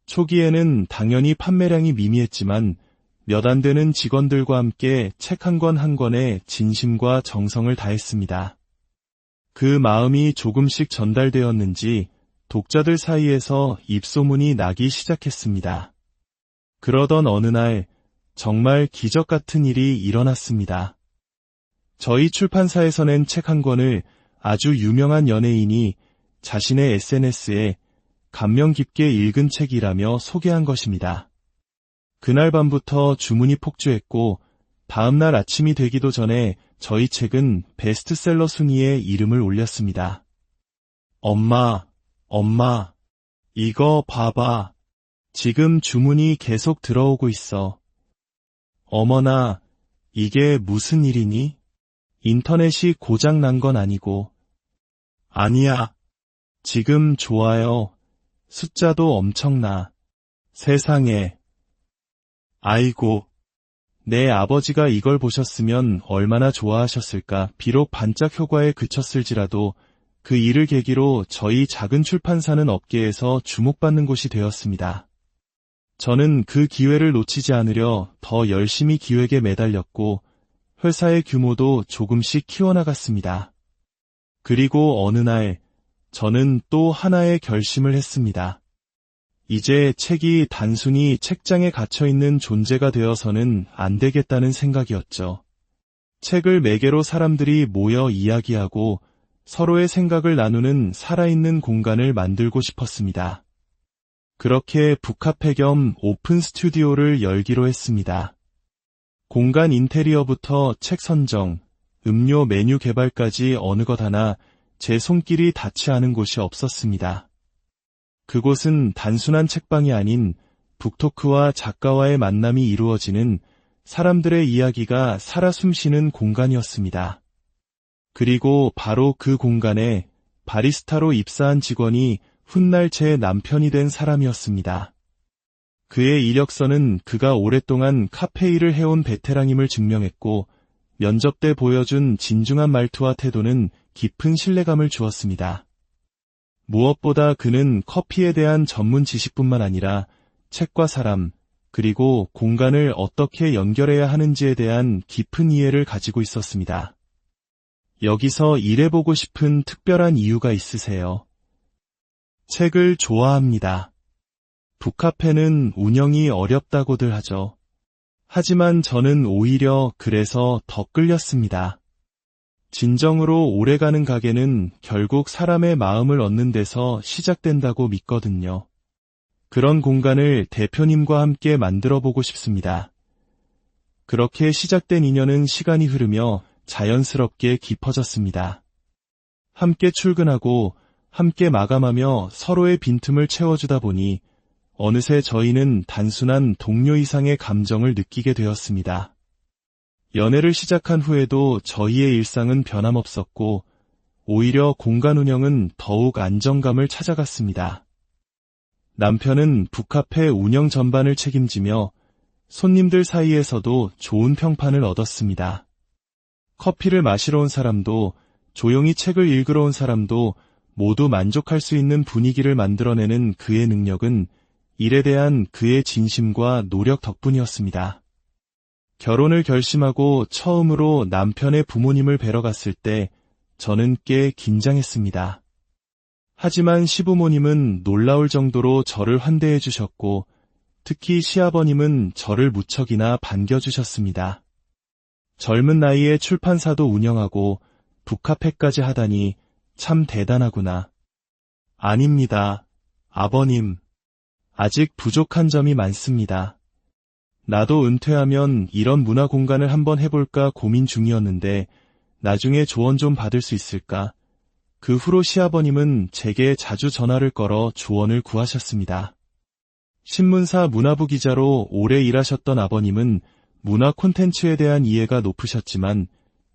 초기에는 당연히 판매량이 미미했지만 몇 안 되는 직원들과 함께 책 한 권 한 권에 진심과 정성을 다했습니다. 그 마음이 조금씩 전달되었는지 독자들 사이에서 입소문이 나기 시작했습니다. 그러던 어느 날 정말 기적 같은 일이 일어났습니다. 저희 출판사에서 낸 책 한 권을 아주 유명한 연예인이 자신의 SNS에 감명 깊게 읽은 책이라며 소개한 것입니다. 그날 밤부터 주문이 폭주했고 다음날 아침이 되기도 전에 저희 책은 베스트셀러 순위에 이름을 올렸습니다. 엄마, 이거 봐봐. 지금 주문이 계속 들어오고 있어. 어머나, 이게 무슨 일이니? 인터넷이 고장 난 건 아니고. 아니야. 지금 좋아요. 숫자도 엄청나. 세상에. 아이고. 내 아버지가 이걸 보셨으면 얼마나 좋아하셨을까. 비록 반짝 효과에 그쳤을지라도 그 일을 계기로 저희 작은 출판사는 업계에서 주목받는 곳이 되었습니다. 저는 그 기회를 놓치지 않으려 더 열심히 기획에 매달렸고 회사의 규모도 조금씩 키워나갔습니다. 그리고 어느 날 저는 또 하나의 결심을 했습니다. 이제 책이 단순히 책장에 갇혀있는 존재가 되어서는 안 되겠다는 생각이었죠. 책을 매개로 사람들이 모여 이야기하고 서로의 생각을 나누는 살아있는 공간을 만들고 싶었습니다. 그렇게 북카페 겸 오픈 스튜디오를 열기로 했습니다. 공간 인테리어부터 책 선정, 음료 메뉴 개발까지 어느 것 하나 제 손길이 닿지 않은 곳이 없었습니다. 그곳은 단순한 책방이 아닌 북토크와 작가와의 만남이 이루어지는 사람들의 이야기가 살아 숨쉬는 공간이었습니다. 그리고 바로 그 공간에 바리스타로 입사한 직원이 훗날 제 남편이 된 사람이었습니다. 그의 이력서는 그가 오랫동안 카페 일을 해온 베테랑임을 증명했고 면접 때 보여준 진중한 말투와 태도는 깊은 신뢰감을 주었습니다. 무엇보다 그는 커피에 대한 전문 지식뿐만 아니라 책과 사람, 그리고 공간을 어떻게 연결해야 하는지에 대한 깊은 이해를 가지고 있었습니다. 여기서 일해보고 싶은 특별한 이유가 있으세요? 책을 좋아합니다. 북카페는 운영이 어렵다고들 하죠. 하지만 저는 오히려 그래서 더 끌렸습니다. 진정으로 오래가는 가게는 결국 사람의 마음을 얻는 데서 시작된다고 믿거든요. 그런 공간을 대표님과 함께 만들어보고 싶습니다. 그렇게 시작된 인연은 시간이 흐르며 자연스럽게 깊어졌습니다. 함께 출근하고 함께 마감하며 서로의 빈틈을 채워주다 보니 어느새 저희는 단순한 동료 이상의 감정을 느끼게 되었습니다. 연애를 시작한 후에도 저희의 일상은 변함없었고 오히려 공간 운영은 더욱 안정감을 찾아갔습니다. 남편은 북카페 운영 전반을 책임지며 손님들 사이에서도 좋은 평판을 얻었습니다. 커피를 마시러 온 사람도 조용히 책을 읽으러 온 사람도 모두 만족할 수 있는 분위기를 만들어내는 그의 능력은 일에 대한 그의 진심과 노력 덕분이었습니다. 결혼을 결심하고 처음으로 남편의 부모님을 뵈러 갔을 때 저는 꽤 긴장했습니다. 하지만 시부모님은 놀라울 정도로 저를 환대해 주셨고 특히 시아버님은 저를 무척이나 반겨주셨습니다. 젊은 나이에 출판사도 운영하고 북카페까지 하다니 참 대단하구나. 아닙니다, 아버님. 아직 부족한 점이 많습니다. 나도 은퇴하면 이런 문화 공간을 한번 해볼까 고민 중이었는데 나중에 조언 좀 받을 수 있을까? 그 후로 시아버님은 제게 자주 전화를 걸어 조언을 구하셨습니다. 신문사 문화부 기자로 오래 일하셨던 아버님은 문화 콘텐츠에 대한 이해가 높으셨지만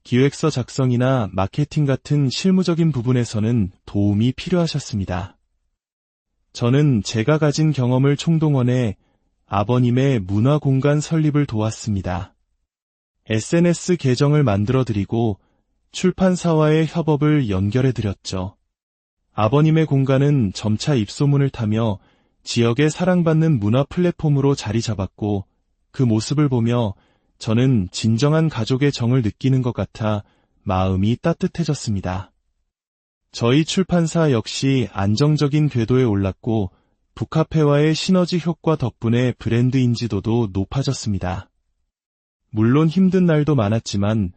기획서 작성이나 마케팅 같은 실무적인 부분에서는 도움이 필요하셨습니다. 저는 제가 가진 경험을 총동원해 아버님의 문화 공간 설립을 도왔습니다. SNS 계정을 만들어드리고 출판사와의 협업을 연결해드렸죠. 아버님의 공간은 점차 입소문을 타며 지역의 사랑받는 문화 플랫폼으로 자리 잡았고 그 모습을 보며 저는 진정한 가족의 정을 느끼는 것 같아 마음이 따뜻해졌습니다. 저희 출판사 역시 안정적인 궤도에 올랐고 북카페와의 시너지 효과 덕분에 브랜드 인지도도 높아졌습니다. 물론 힘든 날도 많았지만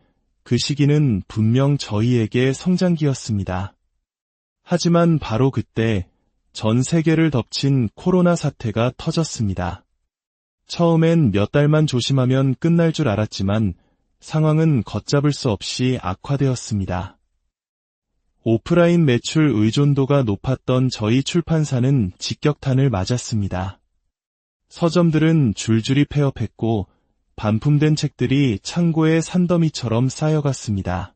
그 시기는 분명 저희에게 성장기였습니다. 하지만 바로 그때 전 세계를 덮친 코로나 사태가 터졌습니다. 처음엔 몇 달만 조심하면 끝날 줄 알았지만 상황은 걷잡을 수 없이 악화되었습니다. 오프라인 매출 의존도가 높았던 저희 출판사는 직격탄을 맞았습니다. 서점들은 줄줄이 폐업했고 반품된 책들이 창고에 산더미처럼 쌓여갔습니다.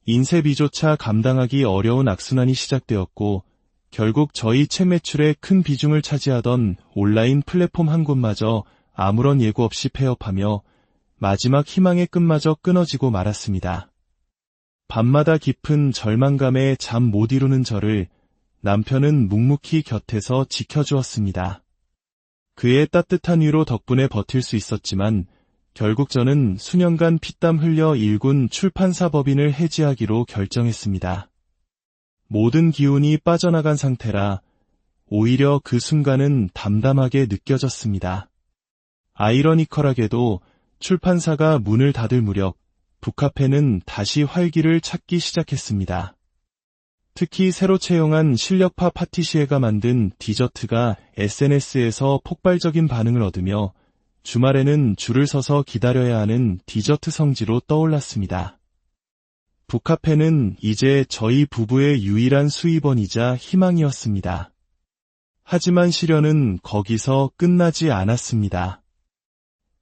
인쇄비조차 감당하기 어려운 악순환이 시작되었고 결국 저희 책 매출의 큰 비중을 차지하던 온라인 플랫폼 한 곳마저 아무런 예고 없이 폐업하며 마지막 희망의 끈마저 끊어지고 말았습니다. 밤마다 깊은 절망감에 잠 못 이루는 저를 남편은 묵묵히 곁에서 지켜주었습니다. 그의 따뜻한 위로 덕분에 버틸 수 있었지만 결국 저는 수년간 피땀 흘려 일군 출판사 법인을 해지하기로 결정했습니다. 모든 기운이 빠져나간 상태라 오히려 그 순간은 담담하게 느껴졌습니다. 아이러니컬하게도 출판사가 문을 닫을 무렵 북카페는 다시 활기를 찾기 시작했습니다. 특히 새로 채용한 실력파 파티시에가 만든 디저트가 SNS에서 폭발적인 반응을 얻으며 주말에는 줄을 서서 기다려야 하는 디저트 성지로 떠올랐습니다. 북카페는 이제 저희 부부의 유일한 수입원이자 희망이었습니다. 하지만 시련은 거기서 끝나지 않았습니다.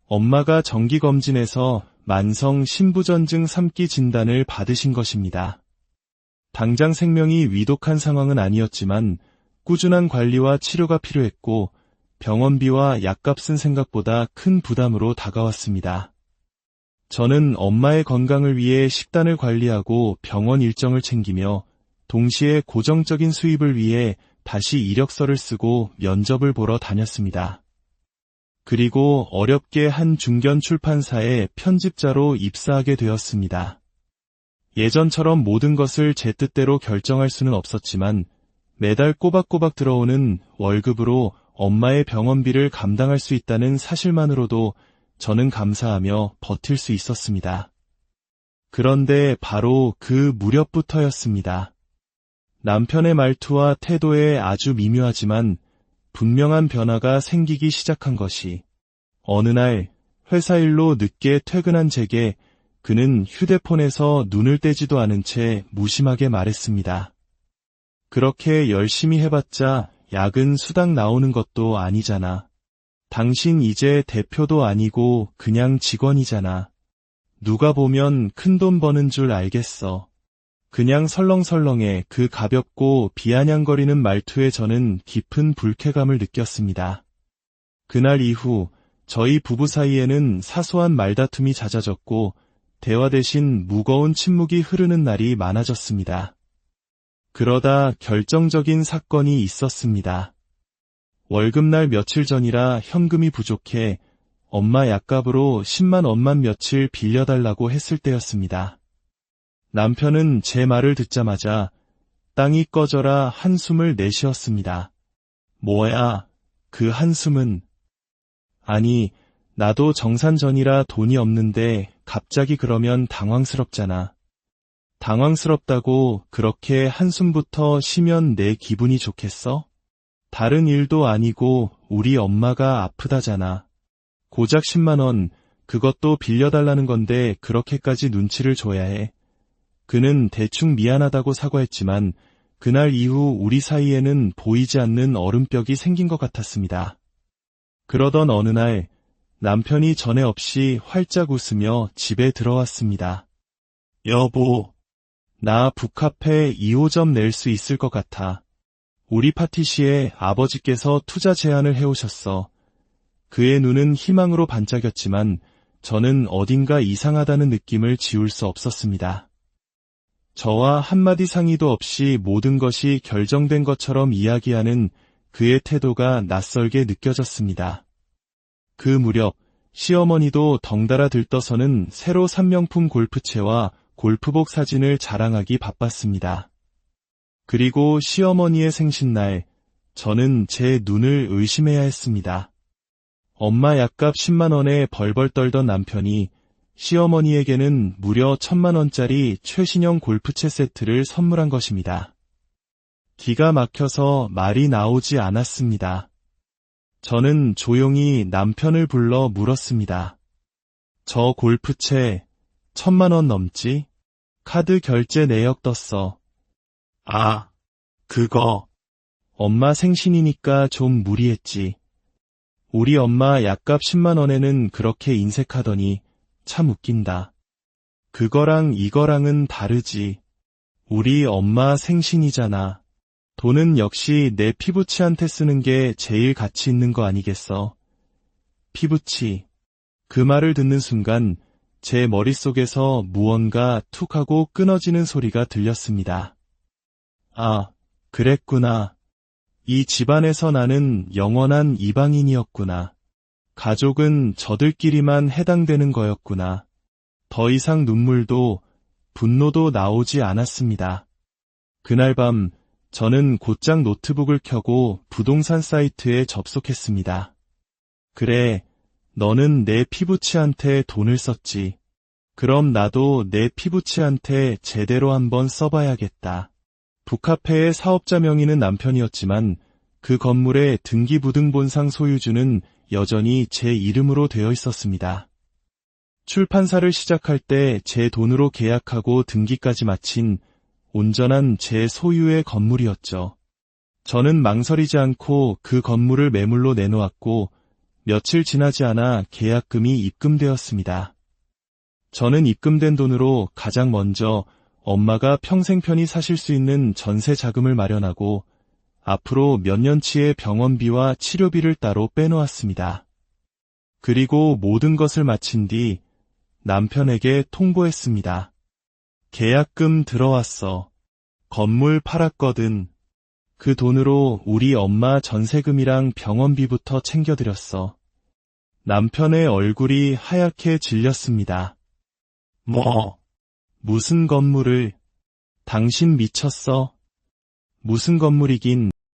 엄마가 정기검진에서 만성 신부전증 3기 진단을 받으신 것입니다. 당장 생명이 위독한 상황은 아니었지만 꾸준한 관리와 치료가 필요했고 병원비와 약값은 생각보다 큰 부담으로 다가왔습니다. 저는 엄마의 건강을 위해 식단을 관리하고 병원 일정을 챙기며 동시에 고정적인 수입을 위해 다시 이력서를 쓰고 면접을 보러 다녔습니다. 그리고 어렵게 한 중견 출판사에 편집자로 입사하게 되었습니다. 예전처럼 모든 것을 제 뜻대로 결정할 수는 없었지만 매달 꼬박꼬박 들어오는 월급으로 엄마의 병원비를 감당할 수 있다는 사실만으로도 저는 감사하며 버틸 수 있었습니다. 그런데 바로 그 무렵부터였습니다. 남편의 말투와 태도에 아주 미묘하지만 분명한 변화가 생기기 시작한 것이, 어느 날 회사 일로 늦게 퇴근한 제게 그는 휴대폰에서 눈을 떼지도 않은 채 무심하게 말했습니다. 그렇게 열심히 해봤자 야근 수당 나오는 것도 아니잖아. 당신 이제 대표도 아니고 그냥 직원이잖아. 누가 보면 큰돈 버는 줄 알겠어. 그냥 설렁설렁해. 그 가볍고 비아냥거리는 말투에 저는 깊은 불쾌감을 느꼈습니다. 그날 이후 저희 부부 사이에는 사소한 말다툼이 잦아졌고 대화 대신 무거운 침묵이 흐르는 날이 많아졌습니다. 그러다 결정적인 사건이 있었습니다. 월급날 며칠 전이라 현금이 부족해 엄마 약값으로 10만 원만 며칠 빌려달라고 했을 때였습니다. 남편은 제 말을 듣자마자 땅이 꺼져라 한숨을 내쉬었습니다. 뭐야, 그 한숨은. 아니, 나도 정산전이라 돈이 없는데 갑자기 그러면 당황스럽잖아. 당황스럽다고 그렇게 한숨부터 쉬면 내 기분이 좋겠어? 다른 일도 아니고 우리 엄마가 아프다잖아. 고작 10만 원, 그것도 빌려달라는 건데 그렇게까지 눈치를 줘야 해. 그는 대충 미안하다고 사과했지만 그날 이후 우리 사이에는 보이지 않는 얼음벽이 생긴 것 같았습니다. 그러던 어느 날 남편이 전에 없이 활짝 웃으며 집에 들어왔습니다. 여보, 나 북카페 2호점 낼 수 있을 것 같아. 우리 파티시에 아버지께서 투자 제안을 해오셨어. 그의 눈은 희망으로 반짝였지만 저는 어딘가 이상하다는 느낌을 지울 수 없었습니다. 저와 한마디 상의도 없이 모든 것이 결정된 것처럼 이야기하는 그의 태도가 낯설게 느껴졌습니다. 그 무렵 시어머니도 덩달아 들떠서는 새로 산 명품 골프채와 골프복 사진을 자랑하기 바빴습니다. 그리고 시어머니의 생신날 저는 제 눈을 의심해야 했습니다. 엄마 약값 10만 원에 벌벌 떨던 남편이 시어머니에게는 무려 1,000만 원짜리 최신형 골프채 세트를 선물한 것입니다. 기가 막혀서 말이 나오지 않았습니다. 저는 조용히 남편을 불러 물었습니다. 저 골프채 1,000만 원 넘지? 카드 결제 내역 떴어. 아, 그거. 엄마 생신이니까 좀 무리했지. 우리 엄마 약값 10만 원에는 그렇게 인색하더니 참 웃긴다. 그거랑 이거랑은 다르지. 우리 엄마 생신이잖아. 돈은 역시 내 피부치한테 쓰는 게 제일 가치 있는 거 아니겠어? 피부치. 그 말을 듣는 순간 제 머릿속에서 무언가 툭 하고 끊어지는 소리가 들렸습니다. 아, 그랬구나. 이 집안에서 나는 영원한 이방인이었구나. 가족은 저들끼리만 해당되는 거였구나. 더 이상 눈물도 분노도 나오지 않았습니다. 그날 밤 저는 곧장 노트북을 켜고 부동산 사이트에 접속했습니다. 그래, 너는 내 피부치한테 돈을 썼지. 그럼 나도 내 피부치한테 제대로 한번 써봐야겠다. 북카페의 사업자 명의는 남편이었지만 그 건물의 등기부등본상 소유주는 여전히 제 이름으로 되어 있었습니다. 출판사를 시작할 때 제 돈으로 계약하고 등기까지 마친 온전한 제 소유의 건물이었죠. 저는 망설이지 않고 그 건물을 매물로 내놓았고 며칠 지나지 않아 계약금이 입금되었습니다. 저는 입금된 돈으로 가장 먼저 엄마가 평생 편히 사실 수 있는 전세 자금을 마련하고 앞으로 몇 년치의 병원비와 치료비를 따로 빼놓았습니다. 그리고 모든 것을 마친 뒤 남편에게 통보했습니다. 계약금 들어왔어. 건물 팔았거든. 그 돈으로 우리 엄마 전세금이랑 병원비부터 챙겨드렸어. 남편의 얼굴이 하얗게 질렸습니다. 뭐? 무슨 건물을? 당신 미쳤어? 무슨 건물이긴